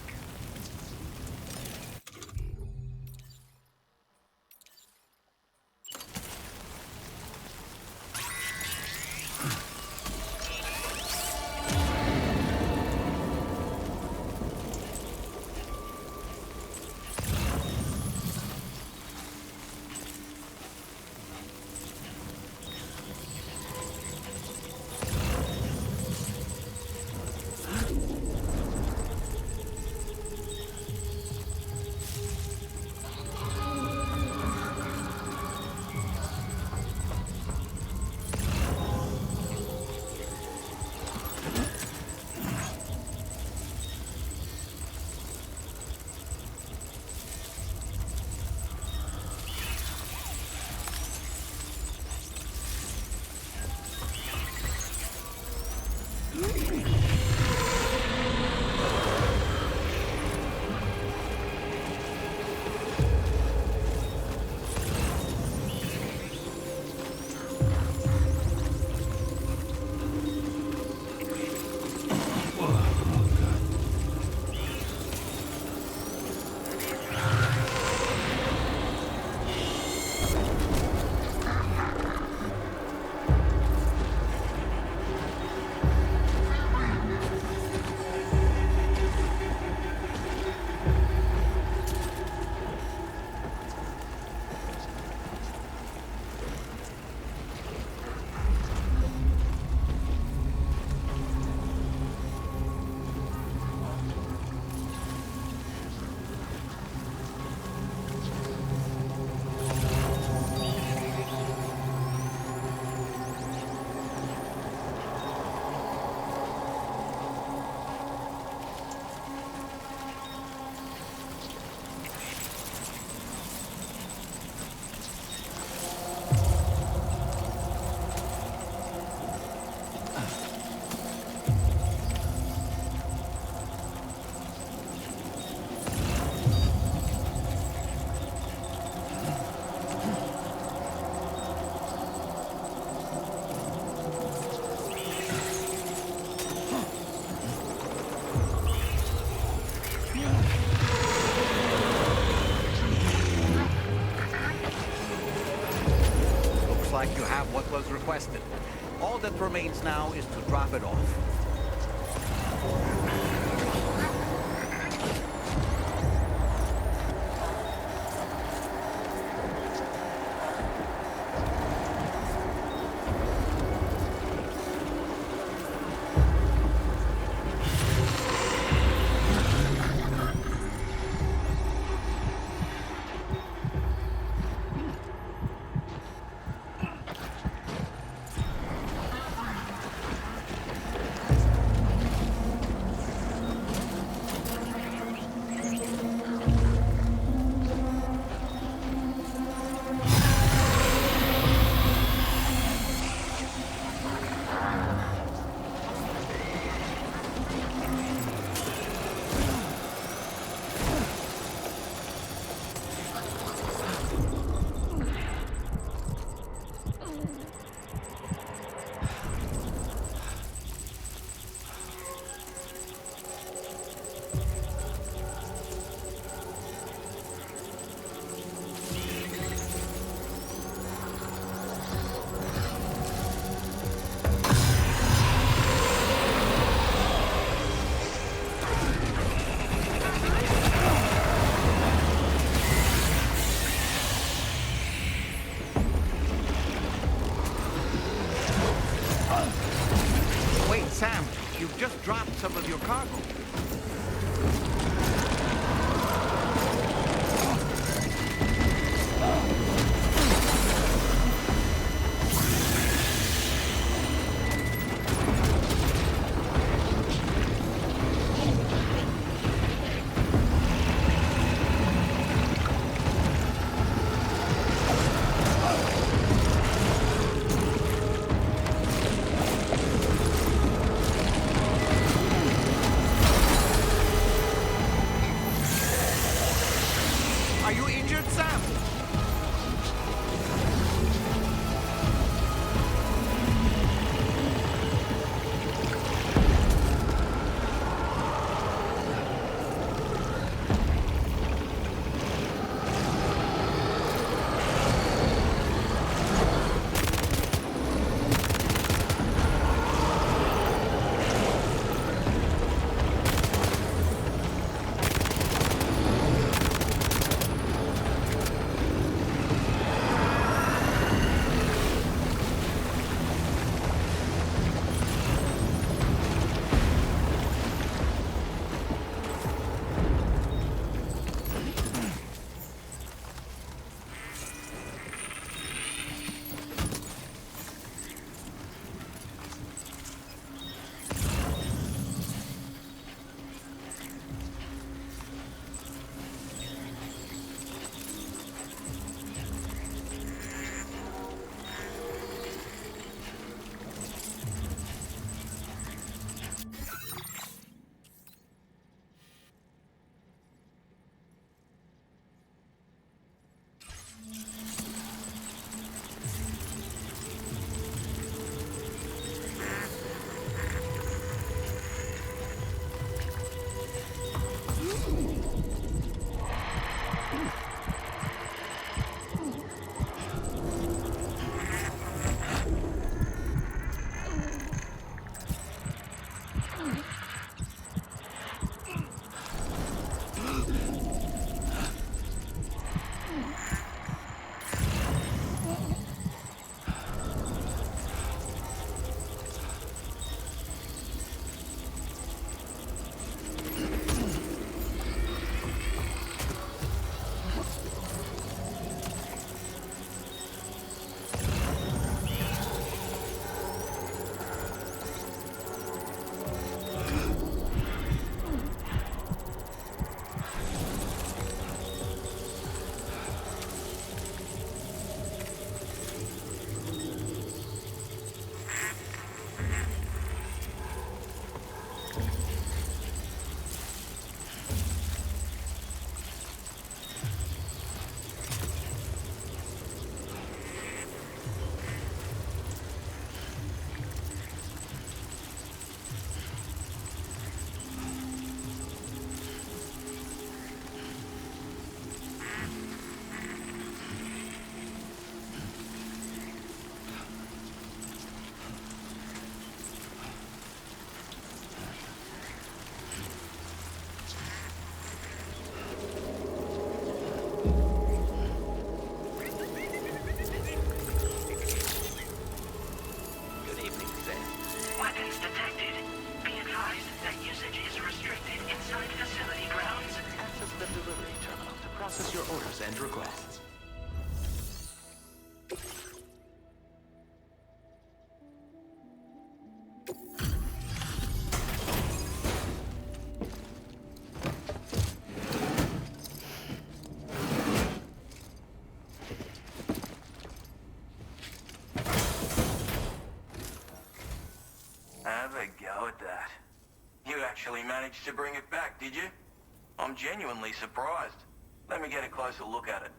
Speaker 17: what was requested. All that remains now is to drop it off. Sam, you've just dropped some of your cargo.
Speaker 9: send requests.
Speaker 20: Have a go at that. You actually managed to bring it back, did you? I'm genuinely surprised. Let me get a closer look at it.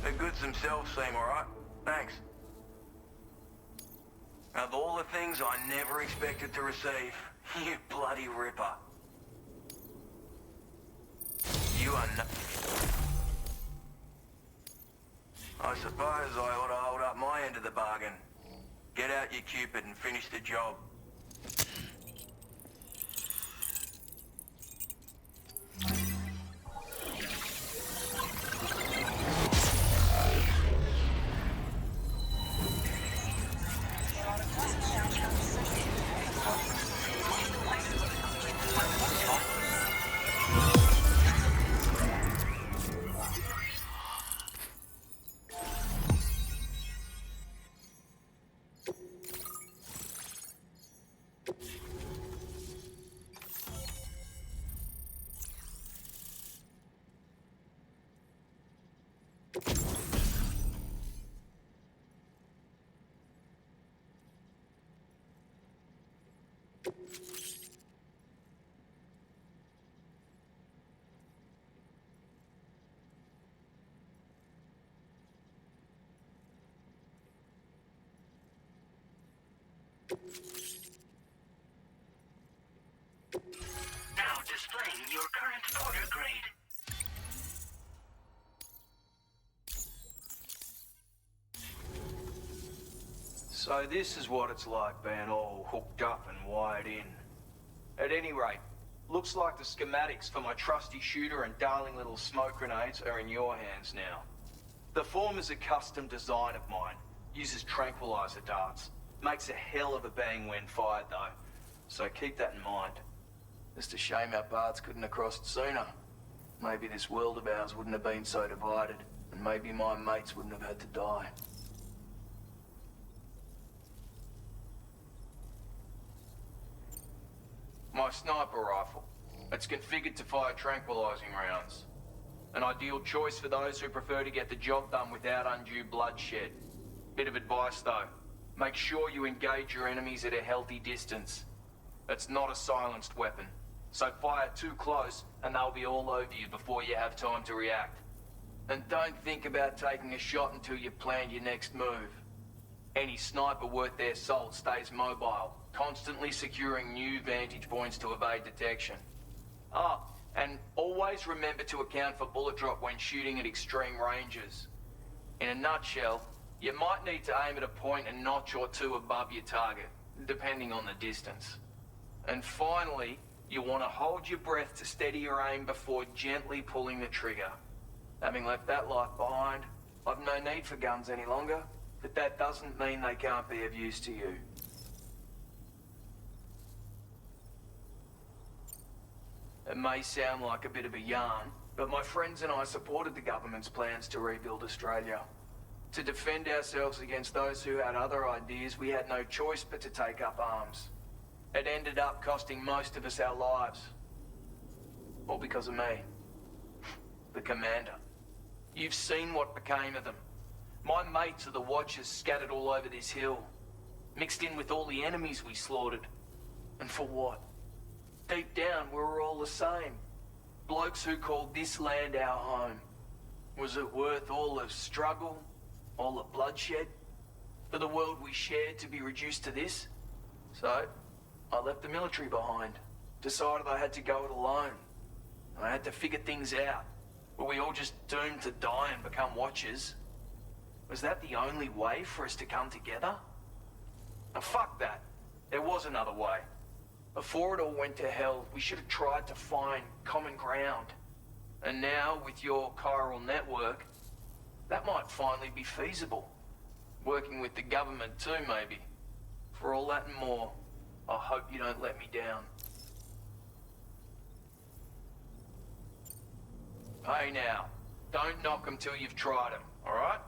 Speaker 20: The goods themselves seem alright. Thanks. Of all the things I never expected to receive, you bloody ripper. You are no... I suppose I ought to hold up my end of the bargain. Get out your Cupid and finish the job.
Speaker 10: Now displaying your current order grade.
Speaker 21: So this is what it's like being all hooked up and wired in. At any rate, looks like the schematics for my trusty shooter and darling little smoke grenades are in your hands now. The form is a custom design of mine. Uses tranquilizer darts. Makes a hell of a bang when fired though. So keep that in mind. Just a shame our paths couldn't have crossed sooner. Maybe this world of ours wouldn't have been so divided, and maybe my mates wouldn't have had to die. My sniper rifle. It's configured to fire tranquilizing rounds. An ideal choice for those who prefer to get the job done without undue bloodshed. Bit of advice though. Make sure you engage your enemies at a healthy distance. It's not a silenced weapon. So fire too close and they'll be all over you before you have time to react. And don't think about taking a shot until you've planned your next move. Any sniper worth their salt stays mobile, constantly securing new vantage points to evade detection. Ah, and always remember to account for bullet drop when shooting at extreme ranges. In a nutshell, you might need to aim at a point a notch or two above your target, depending on the distance. And finally, you want to hold your breath to steady your aim before gently pulling the trigger. Having left that life behind, I've no need for guns any longer, but that doesn't mean they can't be of use to you. It may sound like a bit of a yarn, but my friends and I supported the government's plans to rebuild Australia. To defend ourselves against those who had other ideas, we had no choice but to take up arms. It ended up costing most of us our lives. All because of me. The commander. You've seen what became of them. My mates are the Watchers scattered all over this hill. Mixed in with all the enemies we slaughtered. And for what? Deep down, we were all the same. Blokes who called this land our home. Was it worth all the struggle? All the bloodshed? For the world we shared to be reduced to this? So, I left the military behind. Decided I had to go it alone. I had to figure things out. Were we all just doomed to die and become Watchers? Was that the only way for us to come together? Now fuck that. There was another way. Before it all went to hell, we should have tried to find common ground. And now, with your chiral network, that might finally be feasible. Working with the government too, maybe. For all that and more, I hope you don't let me down. Hey now, don't knock them till you've tried them, alright?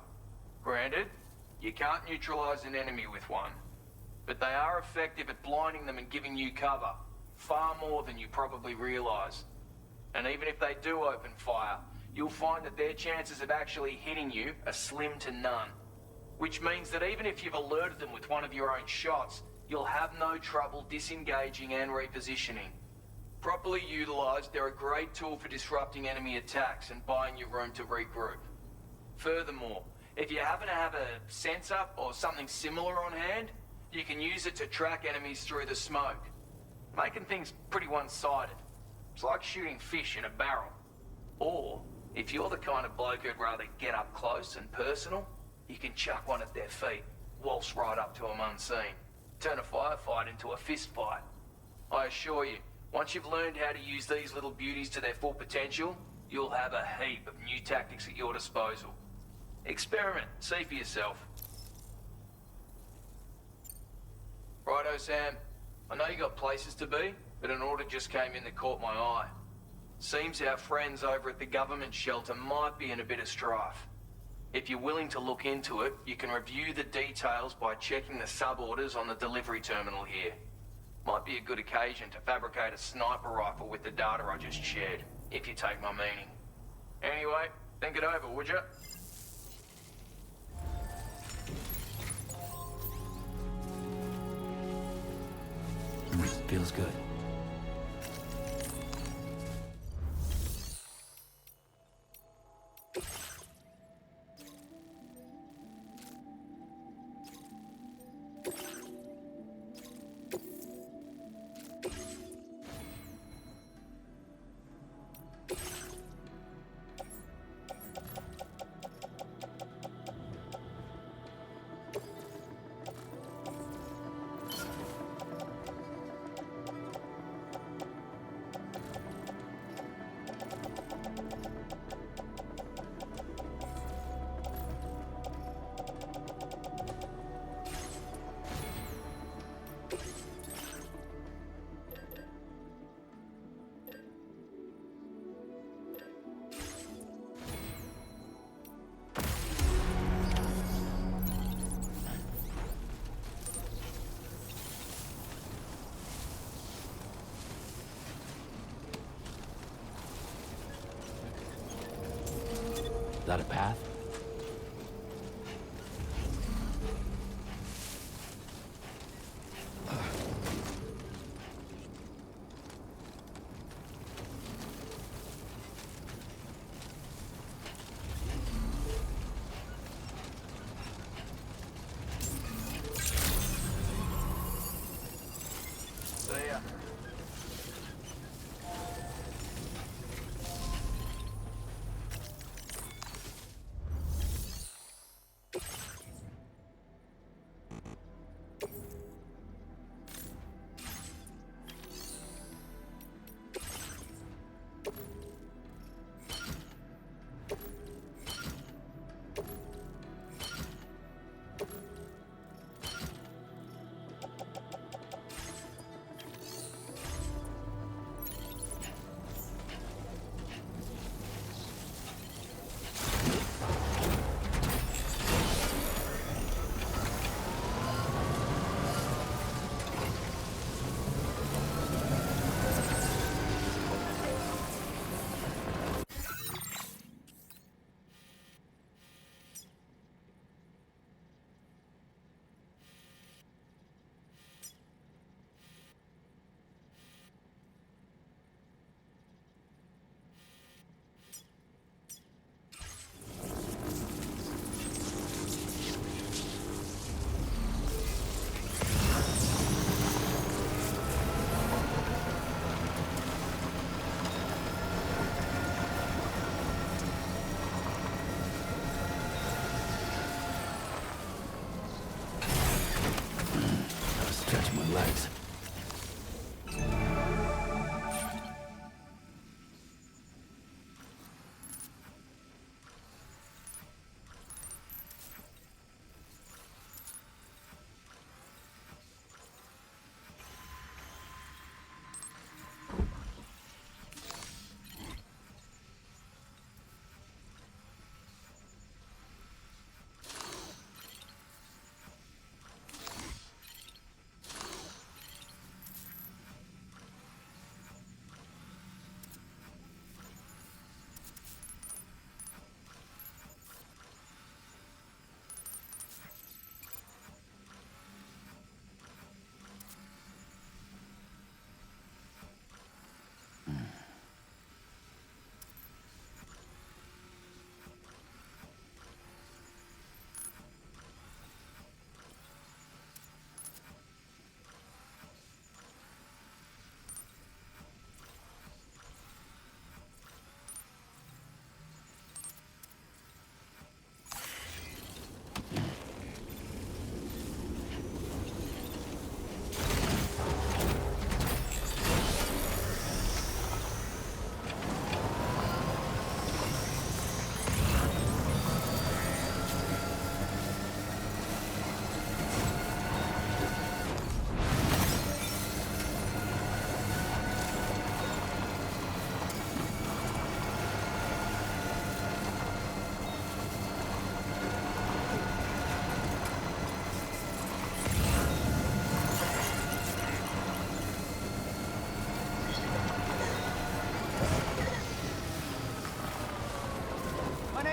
Speaker 21: Granted, you can't neutralize an enemy with one, but they are effective at blinding them and giving you cover, far more than you probably realize. And even if they do open fire, you'll find that their chances of actually hitting you are slim to none. Which means that even if you've alerted them with one of your own shots, you'll have no trouble disengaging and repositioning. Properly utilized, they're a great tool for disrupting enemy attacks and buying you room to regroup. Furthermore, if you happen to have a sensor or something similar on hand, you can use it to track enemies through the smoke, making things pretty one-sided. It's like shooting fish in a barrel. Or, if you're the kind of bloke who'd rather get up close and personal, you can chuck one at their feet, waltz right up to them unseen, turn a firefight into a fist fight. I assure you, once you've learned how to use these little beauties to their full potential, you'll have a heap of new tactics at your disposal. Experiment, see for yourself. Righto, Sam. I know you got places to be, but an order just came in that caught my eye. Seems our friends over at the government shelter might be in a bit of strife. If you're willing to look into it, you can review the details by checking the sub-orders on the delivery terminal here. Might be a good occasion to fabricate a sniper rifle with the data I just shared, if you take my meaning. Anyway, think it over, would you?
Speaker 2: Feels good. Is that a path?
Speaker 21: See ya.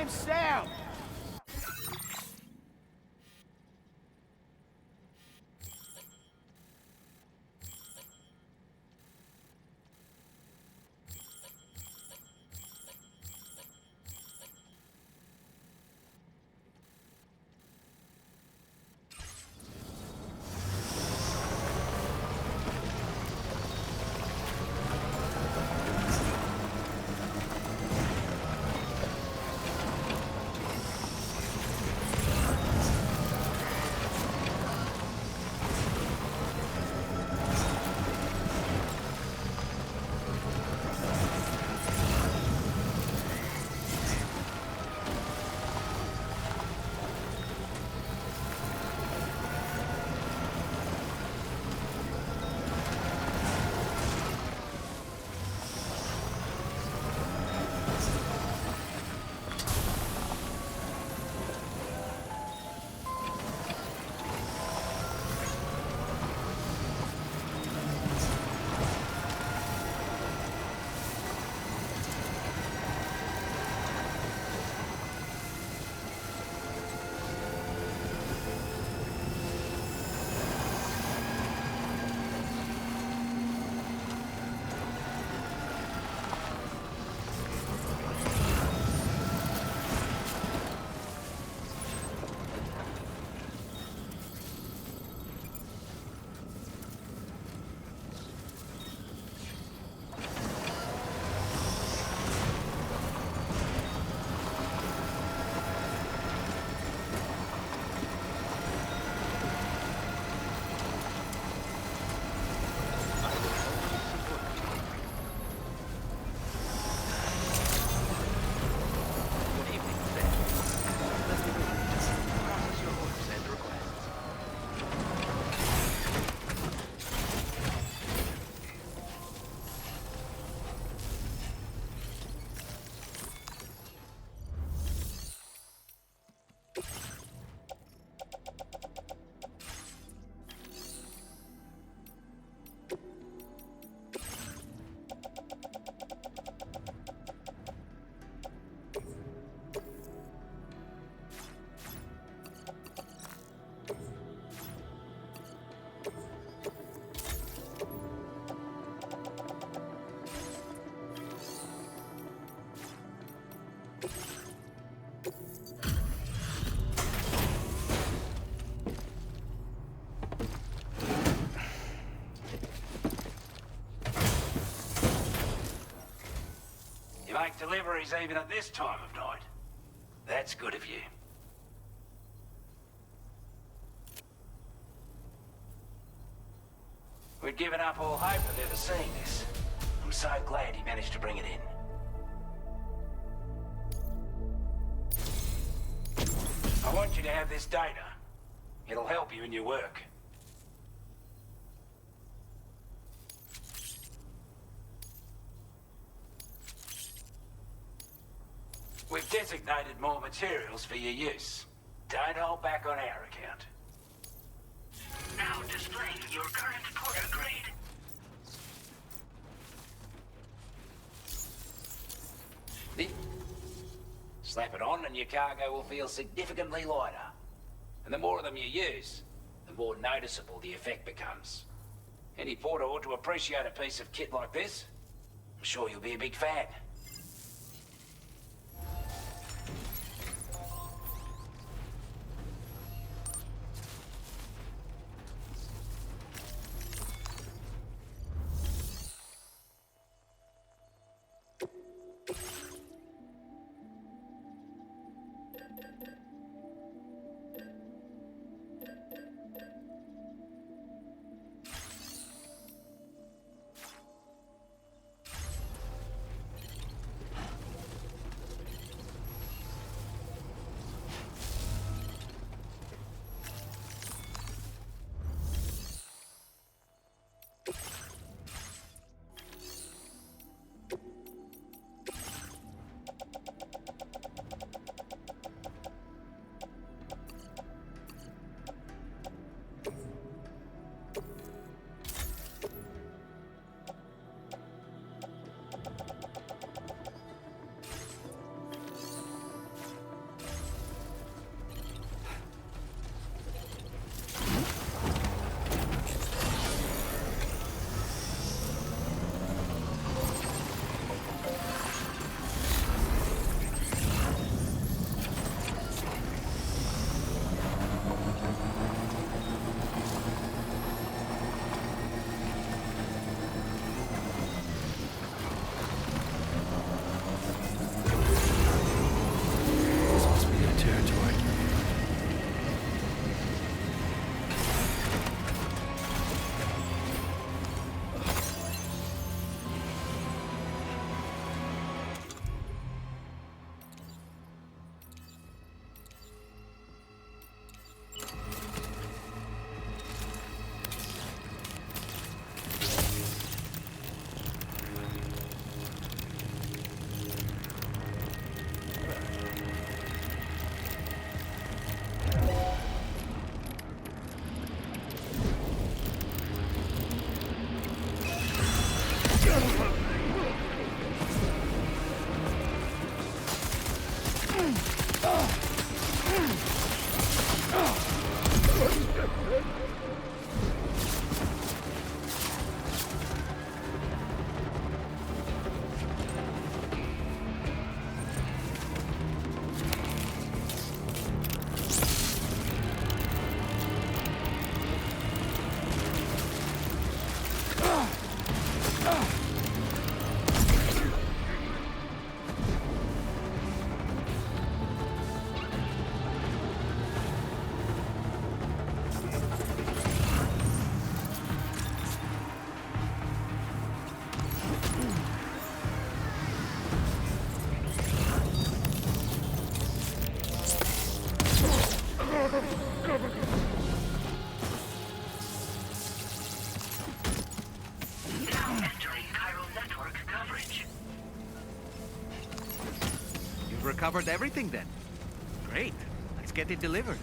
Speaker 5: damn sound!
Speaker 19: You make deliveries even at this time of night. That's good of you. We'd given up all hope of ever seeing this. I'm so glad he managed to bring it in. I want you to have this data. It'll help you in your work. We've designated more materials for your use. Don't hold back on our account.
Speaker 20: Now displaying your current porter grade.
Speaker 19: Slap it on and your cargo will feel significantly lighter. And the more of them you use, the more noticeable the effect becomes. Any porter ought to appreciate a piece of kit like this. I'm sure you'll be a big fan.
Speaker 10: Now entering chiral network coverage.
Speaker 17: You've recovered everything then. Great. Let's get it delivered.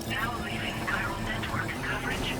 Speaker 10: Now leaving chiral network coverage.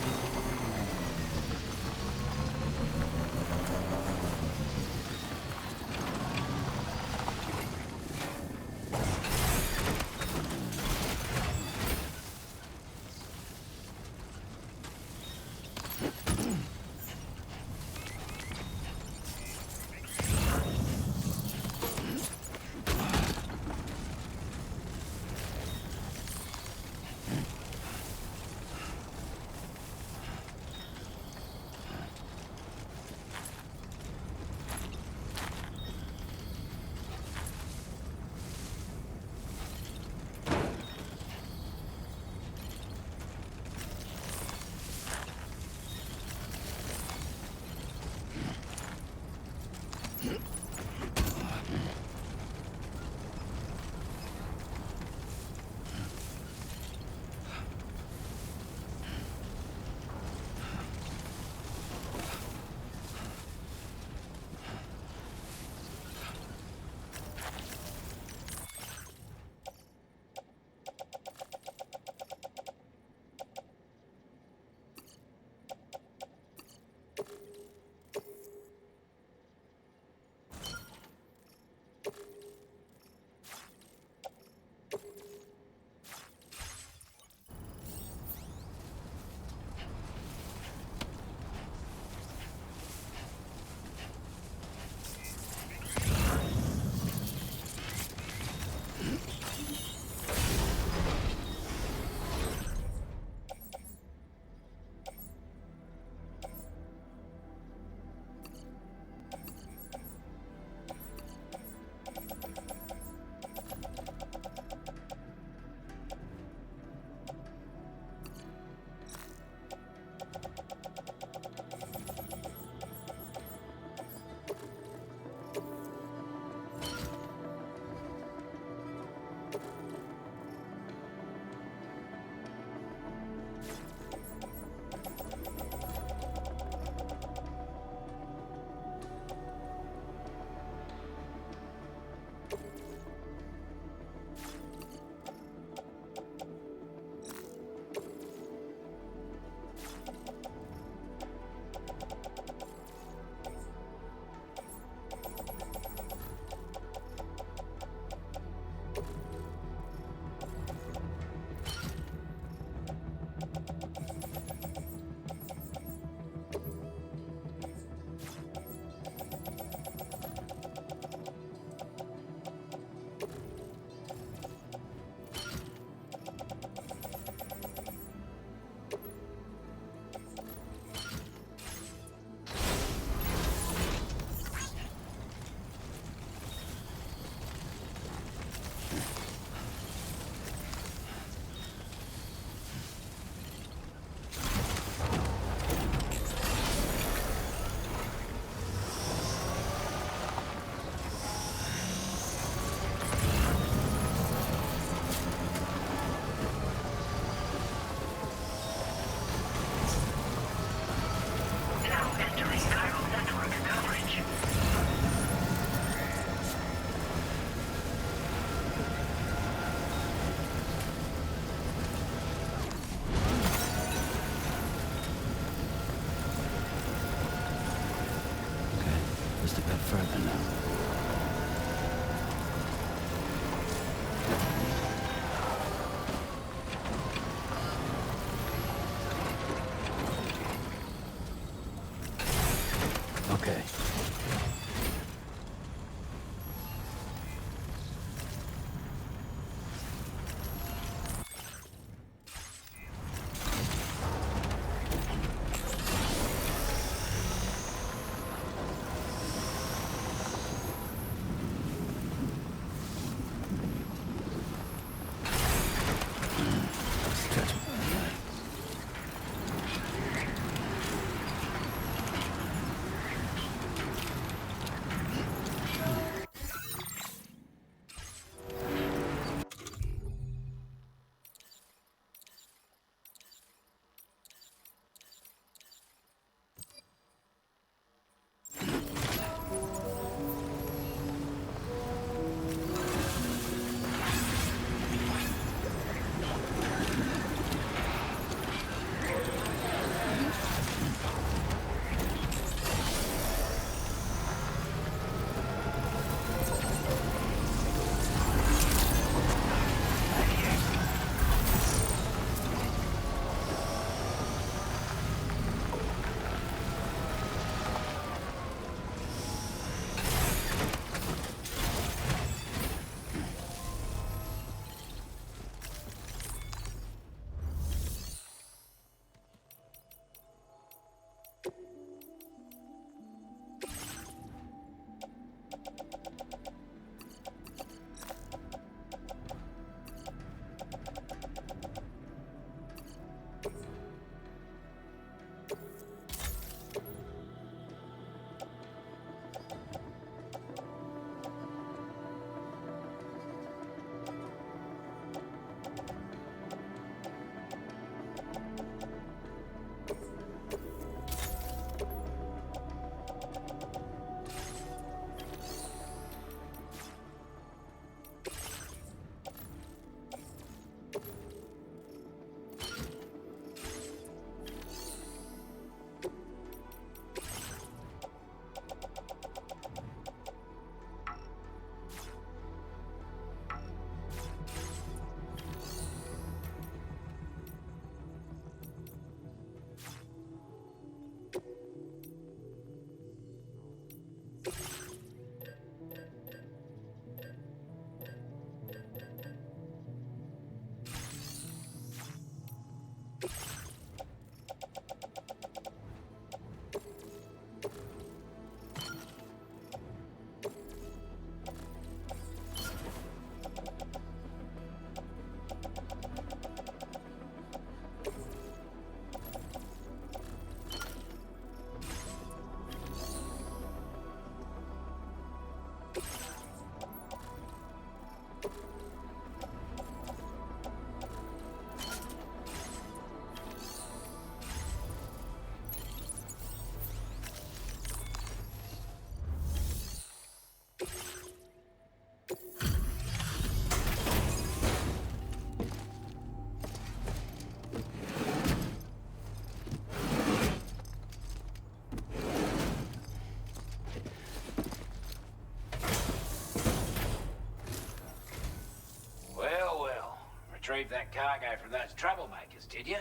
Speaker 19: retrieve that cargo from those troublemakers, did you?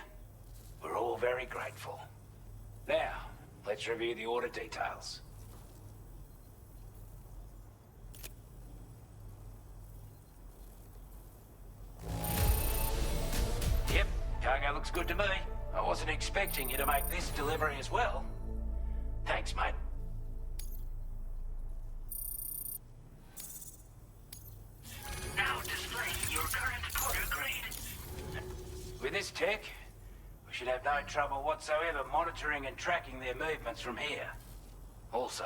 Speaker 19: We're all very grateful. Now, let's review the order details. Yep, cargo looks good to me. I wasn't expecting you to make this delivery as well. Thanks, mate.
Speaker 20: Now displaying your current porter grade.
Speaker 19: With this tech, we should have no trouble whatsoever monitoring and tracking their movements from here. Also,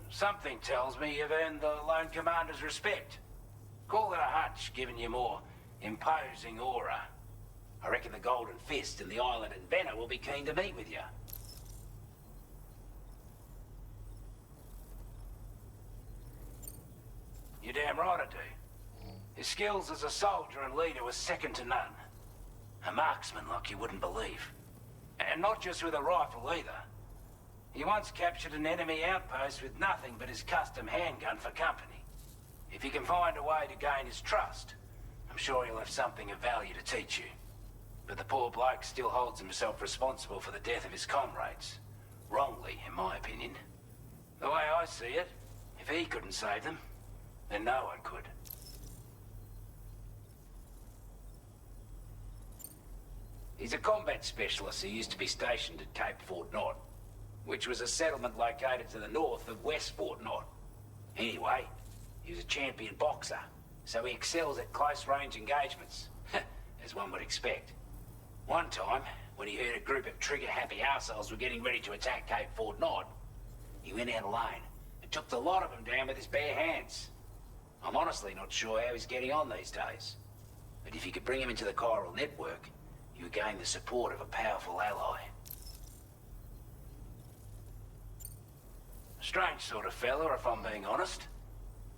Speaker 19: something tells me you've earned the Lone Commander's respect. Call it a hunch, giving you more imposing aura. I reckon the Golden Fist and the Island Inventor will be keen to meet with you. You're damn right I do. His skills as a soldier and leader were second to none. A marksman like you wouldn't believe. And not just with a rifle either. He once captured an enemy outpost with nothing but his custom handgun for company. If you can find a way to gain his trust, I'm sure he'll have something of value to teach you. But the poor bloke still holds himself responsible for the death of his comrades. Wrongly, in my opinion. The way I see it, if he couldn't save them, then no one could. He's a combat specialist who used to be stationed at Cape Fort Knot, which was a settlement located to the north of West Fort Knot. Anyway, he was a champion boxer, so he excels at close-range engagements, as one would expect. One time, when he heard a group of trigger-happy arseholes were getting ready to attack Cape Fort Knot, he went out alone and took the lot of them down with his bare hands. I'm honestly not sure how he's getting on these days. But if you could bring him into the chiral network, you would gain the support of a powerful ally. A strange sort of fella, if I'm being honest.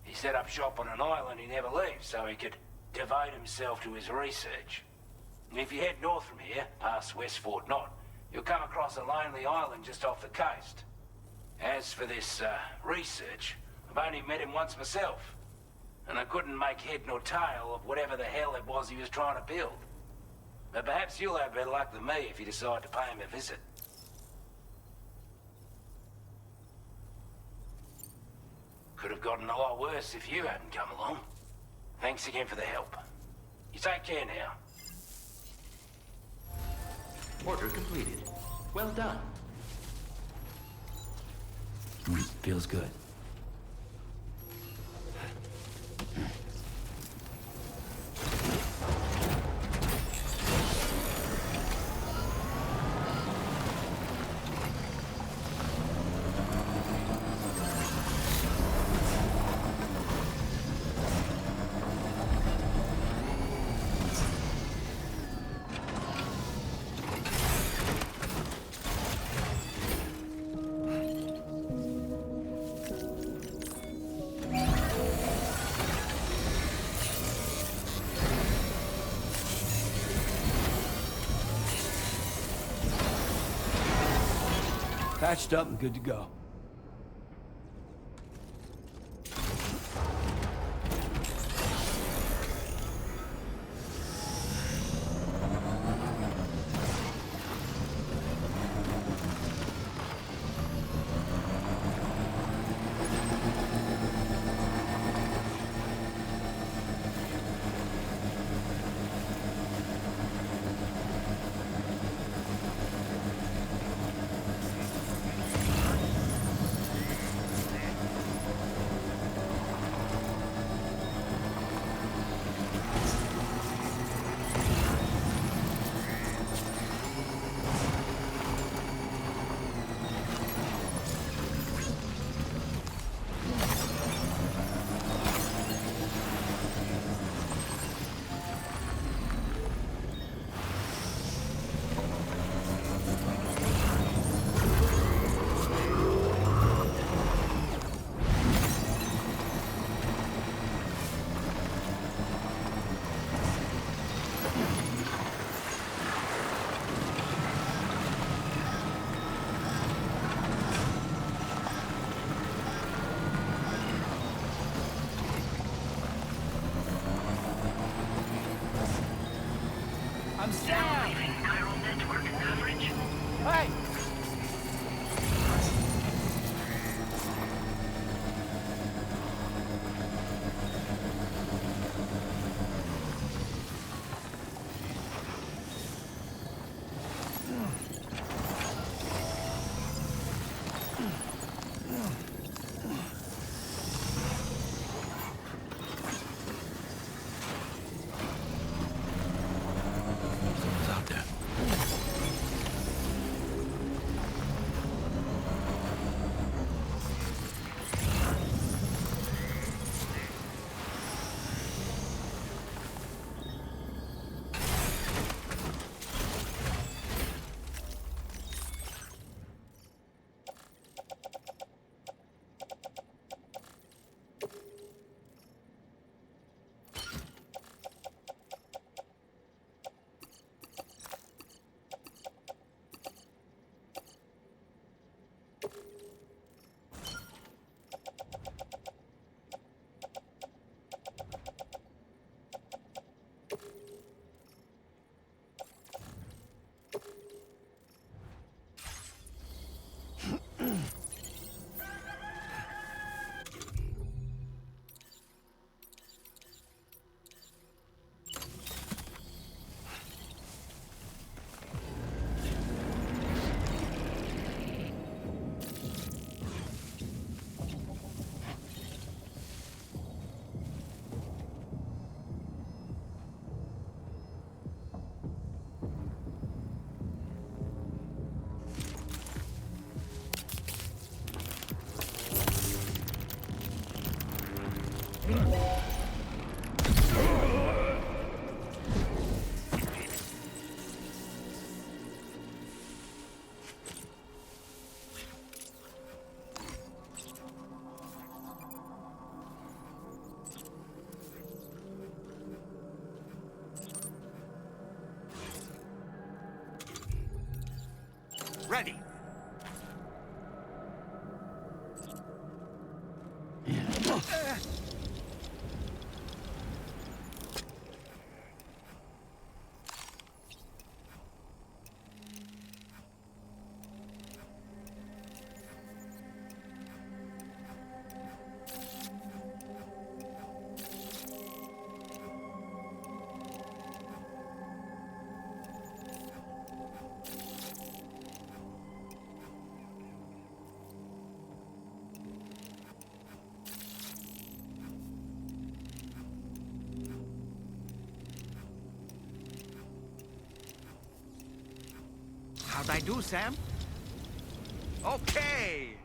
Speaker 19: He set up shop on an island he never leaves so he could devote himself to his research. And if you head north from here, past West Fort Knot, you'll come across a lonely island just off the coast. As for this, research, I've only met him once myself. And I couldn't make head nor tail of whatever the hell it was he was trying to build. But perhaps you'll have better luck than me if you decide to pay him a visit. Could have gotten a lot worse if you hadn't come along. Thanks again for the help. You take care now.
Speaker 9: Order completed. Well done.
Speaker 2: Feels good. Patched up and good to go.
Speaker 5: I'm Sam!
Speaker 10: Chiral network coverage.
Speaker 5: Hey!
Speaker 2: Someone's out there.
Speaker 17: Ready. How'd I do, Sam? Okay!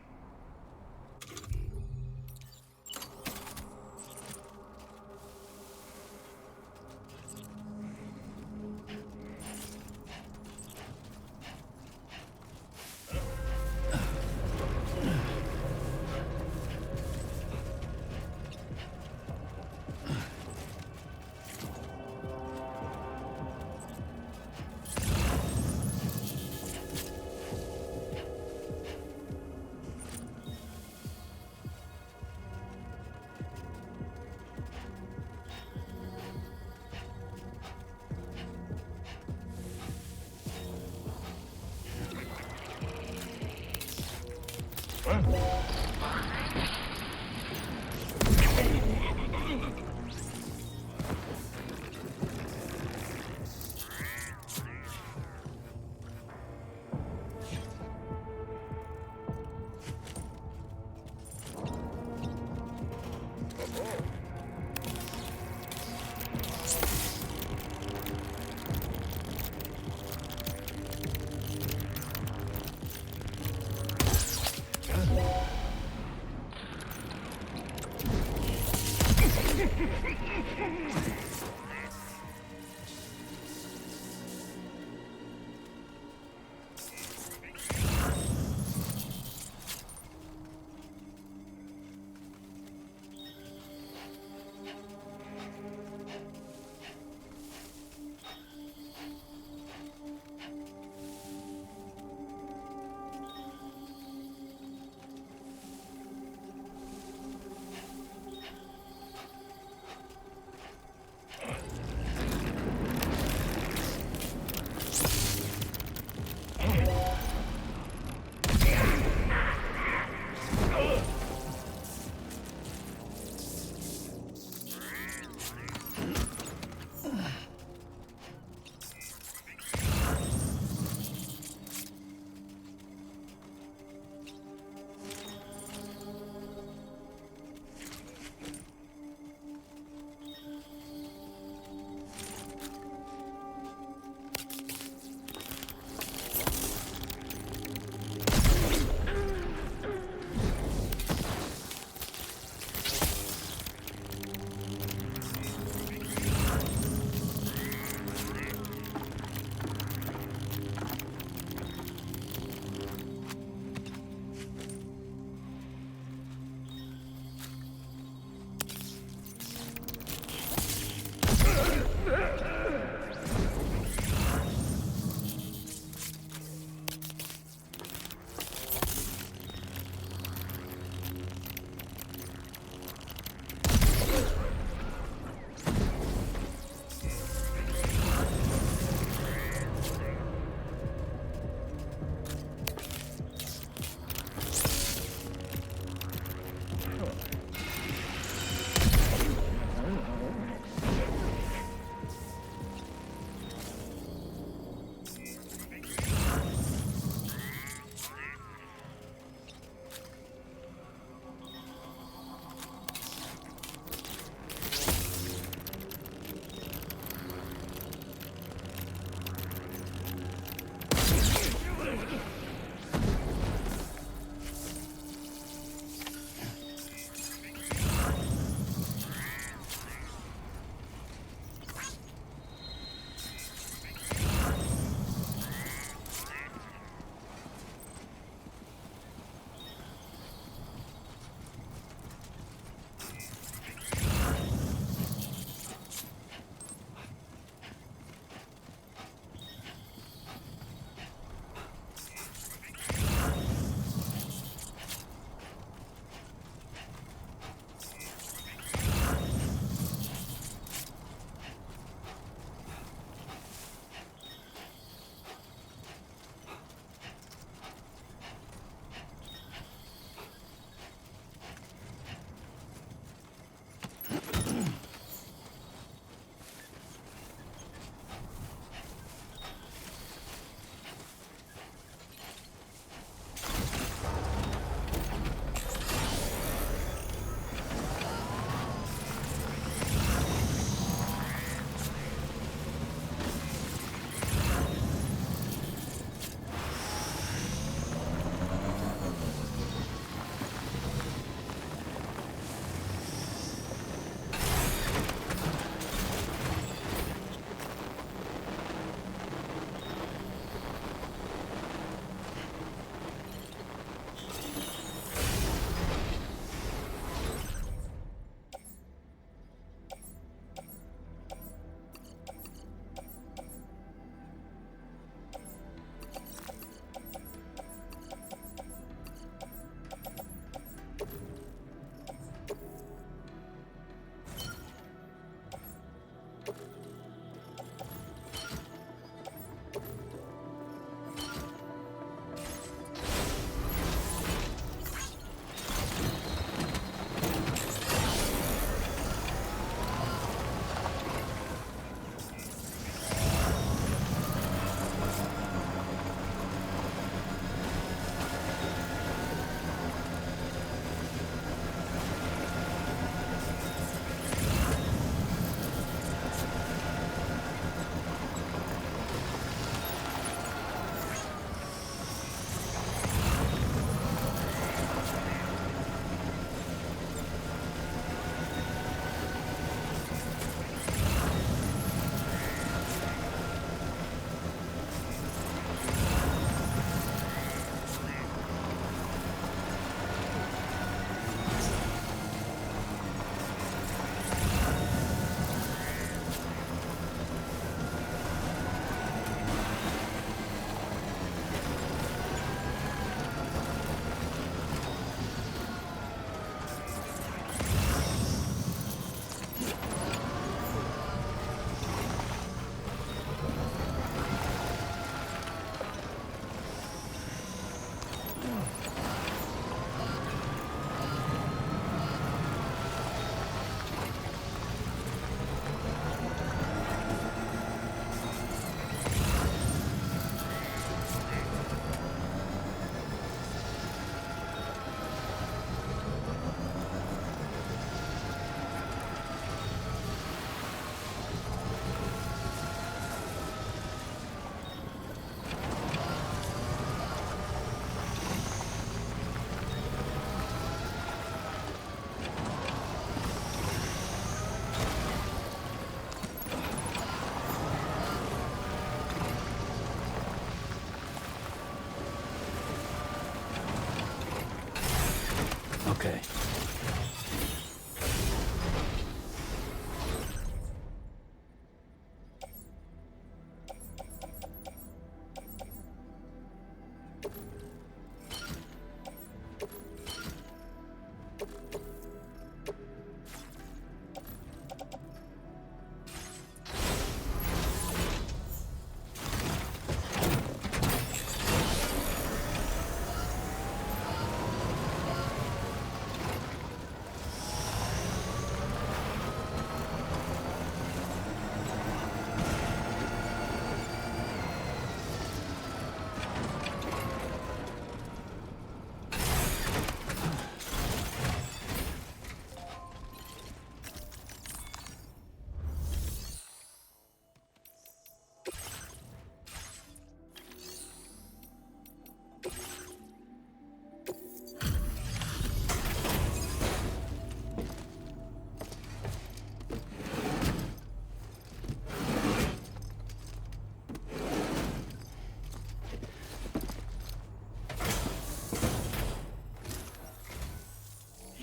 Speaker 2: Okay.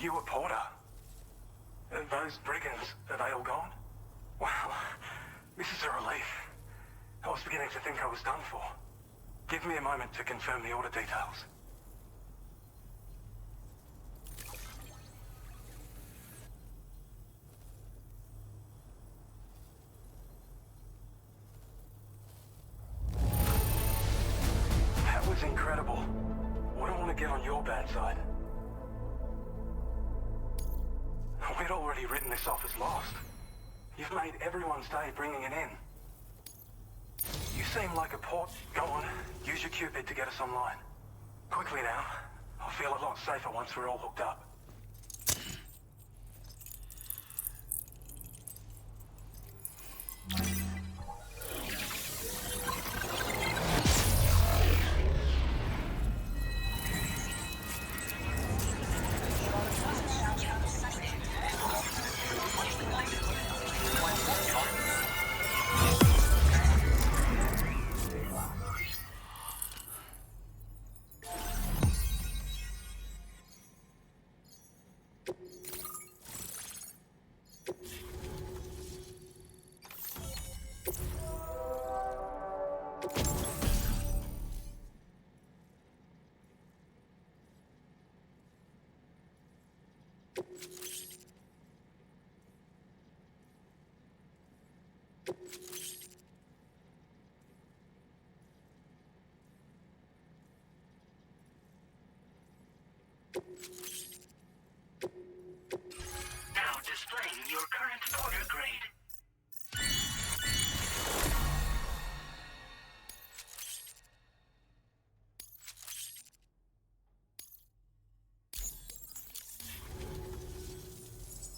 Speaker 20: You a porter? Those brigands, are they all gone? Wow, this is a relief. I was beginning to think I was done for. Give me a moment to confirm the order details. That was incredible. Wouldn't want to get on your bad side. We'd already written this off as lost. You've made everyone's day bringing it in. You seem like a port. Go on, use your Cupid to get us online. Quickly now. I'll feel a lot safer once we're all hooked up.
Speaker 10: Now displaying your current porter grade.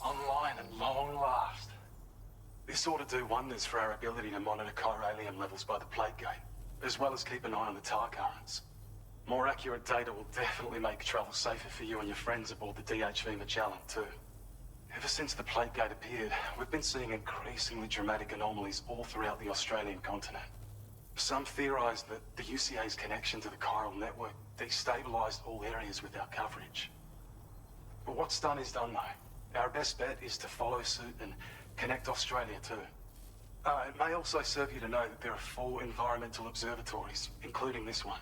Speaker 3: Online at long last. This ought to do wonders for our ability to monitor chiralium levels by the plate gate, as well as keep an eye on the tar currents. More accurate data will definitely make travel safer for you and your friends aboard the DHV Magellan, too. Ever since the plate gate appeared, we've been seeing increasingly dramatic anomalies all throughout the Australian continent. Some theorize that the UCA's connection to the chiral network destabilized all areas with our coverage. But what's done is done, though. Our best bet is to follow suit and connect Australia, too. It may also serve you to know that there are 4 environmental observatories, including this one.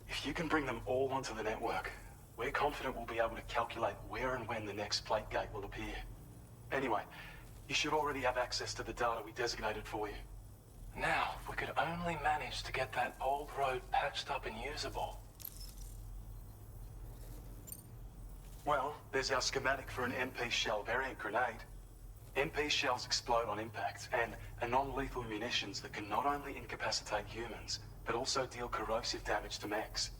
Speaker 3: If you can bring them all onto the network, we're confident we'll be able to calculate where and when the next plate gate will appear. Anyway, you should already have access to the data we designated for you. Now, if we could only manage to get that old road patched up and usable. Well, there's our schematic for an MP shell variant grenade. MP shells explode on impact, and are non-lethal munitions that can not only incapacitate humans, but also deal corrosive damage to mechs.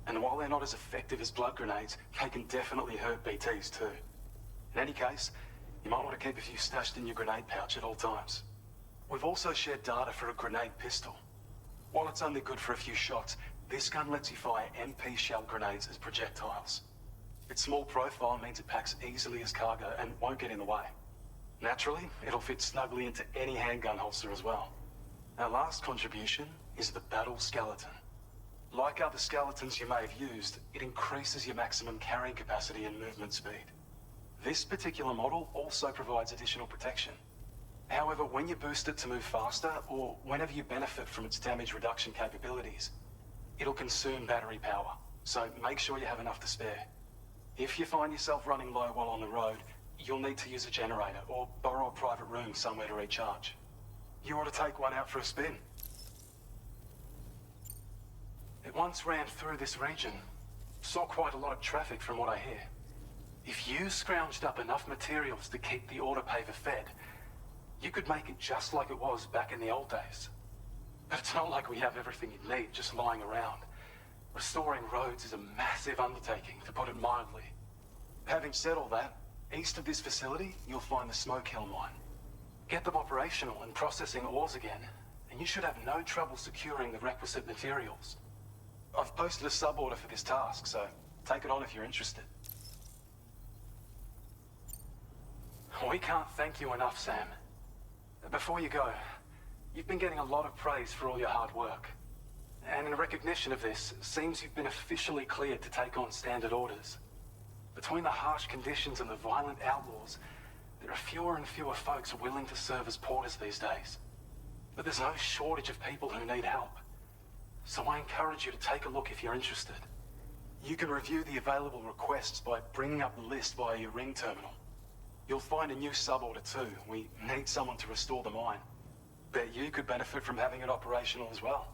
Speaker 3: And while they're not as effective as blood grenades, they can definitely hurt BTs too. In any case, you might want to keep a few stashed in your grenade pouch at all times. We've also shared data for a grenade pistol. While it's only good for a few shots, this gun lets you fire MP shell grenades as projectiles. Its small profile means it packs easily as cargo and won't get in the way. Naturally, it'll fit snugly into any handgun holster as well. Our last contribution is the battle skeleton. Like other skeletons you may have used, it increases your maximum carrying capacity and movement speed. This particular model also provides additional protection. However, when you boost it to move faster, or whenever you benefit from its damage reduction capabilities, it'll consume battery power, so make sure you have enough to spare. If you find yourself running low while on the road, you'll need to use a generator or borrow a private room somewhere to recharge. You ought to take one out for a spin. It once ran through this region. Saw quite a lot of traffic from what I hear. If you scrounged up enough materials to keep the autopaver fed, you could make it just like it was back in the old days. But it's not like we have everything you need just lying around. Restoring roads is a massive undertaking, to put it mildly. Having said all that, east of this facility, you'll find the Smoke Hill mine. Get them operational and processing ores again, and you should have no trouble securing the requisite materials. I've posted a sub-order for this task, so take it on if you're interested. We can't thank you enough, Sam. Before you go, you've been getting a lot of praise for all your hard work. And in recognition of this, it seems you've been officially cleared to take on standard orders. Between the harsh conditions and the violent outlaws, there are fewer and fewer folks willing to serve as porters these days. But there's no shortage of people who need help. So I encourage you to take a look if you're interested. You can review the available requests by bringing up the list via your ring terminal. You'll find a new sub-order too. We need someone to restore the mine. Bet you could benefit from having it operational as well.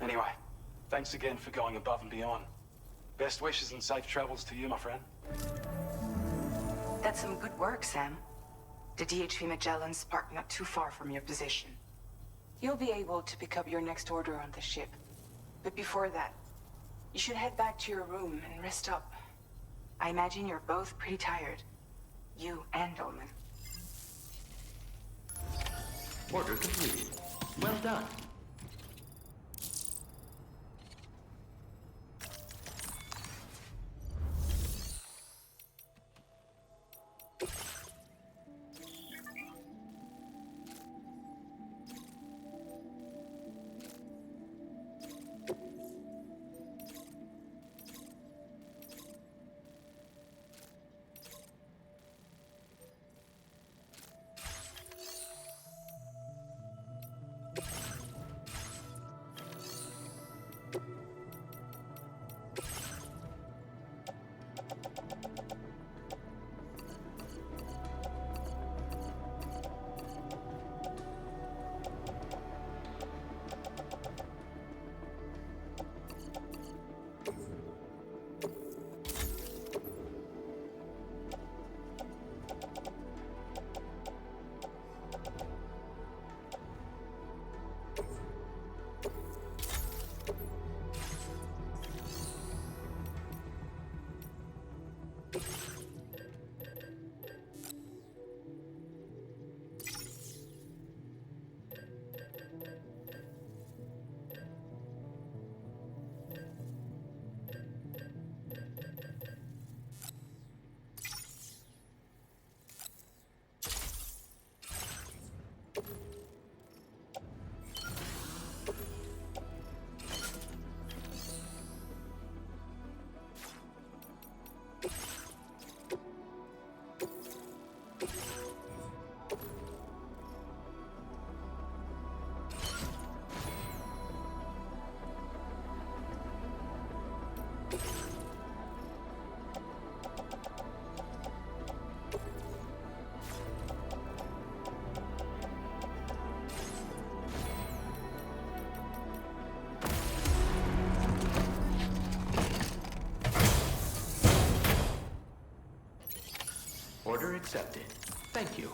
Speaker 3: Anyway, thanks again for going above and beyond. Best wishes and safe travels to you, my friend.
Speaker 1: That's some good work, Sam. The DHV Magellan's parked not too far from your position. You'll be able to pick up your next order on the ship. But before that, you should head back to your room and rest up. I imagine you're both pretty tired. You and Dolman.
Speaker 9: Order completed. Well done. Order accepted. Thank you.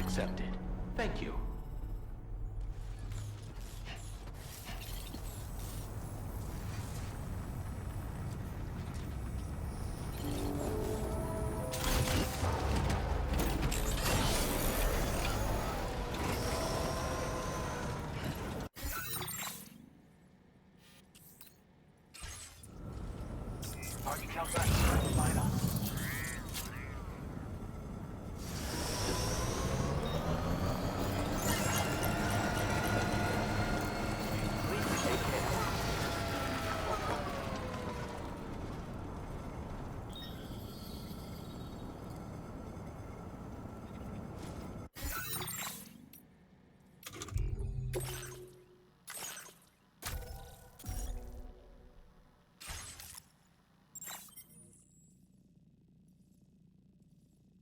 Speaker 9: accepted. Thank you.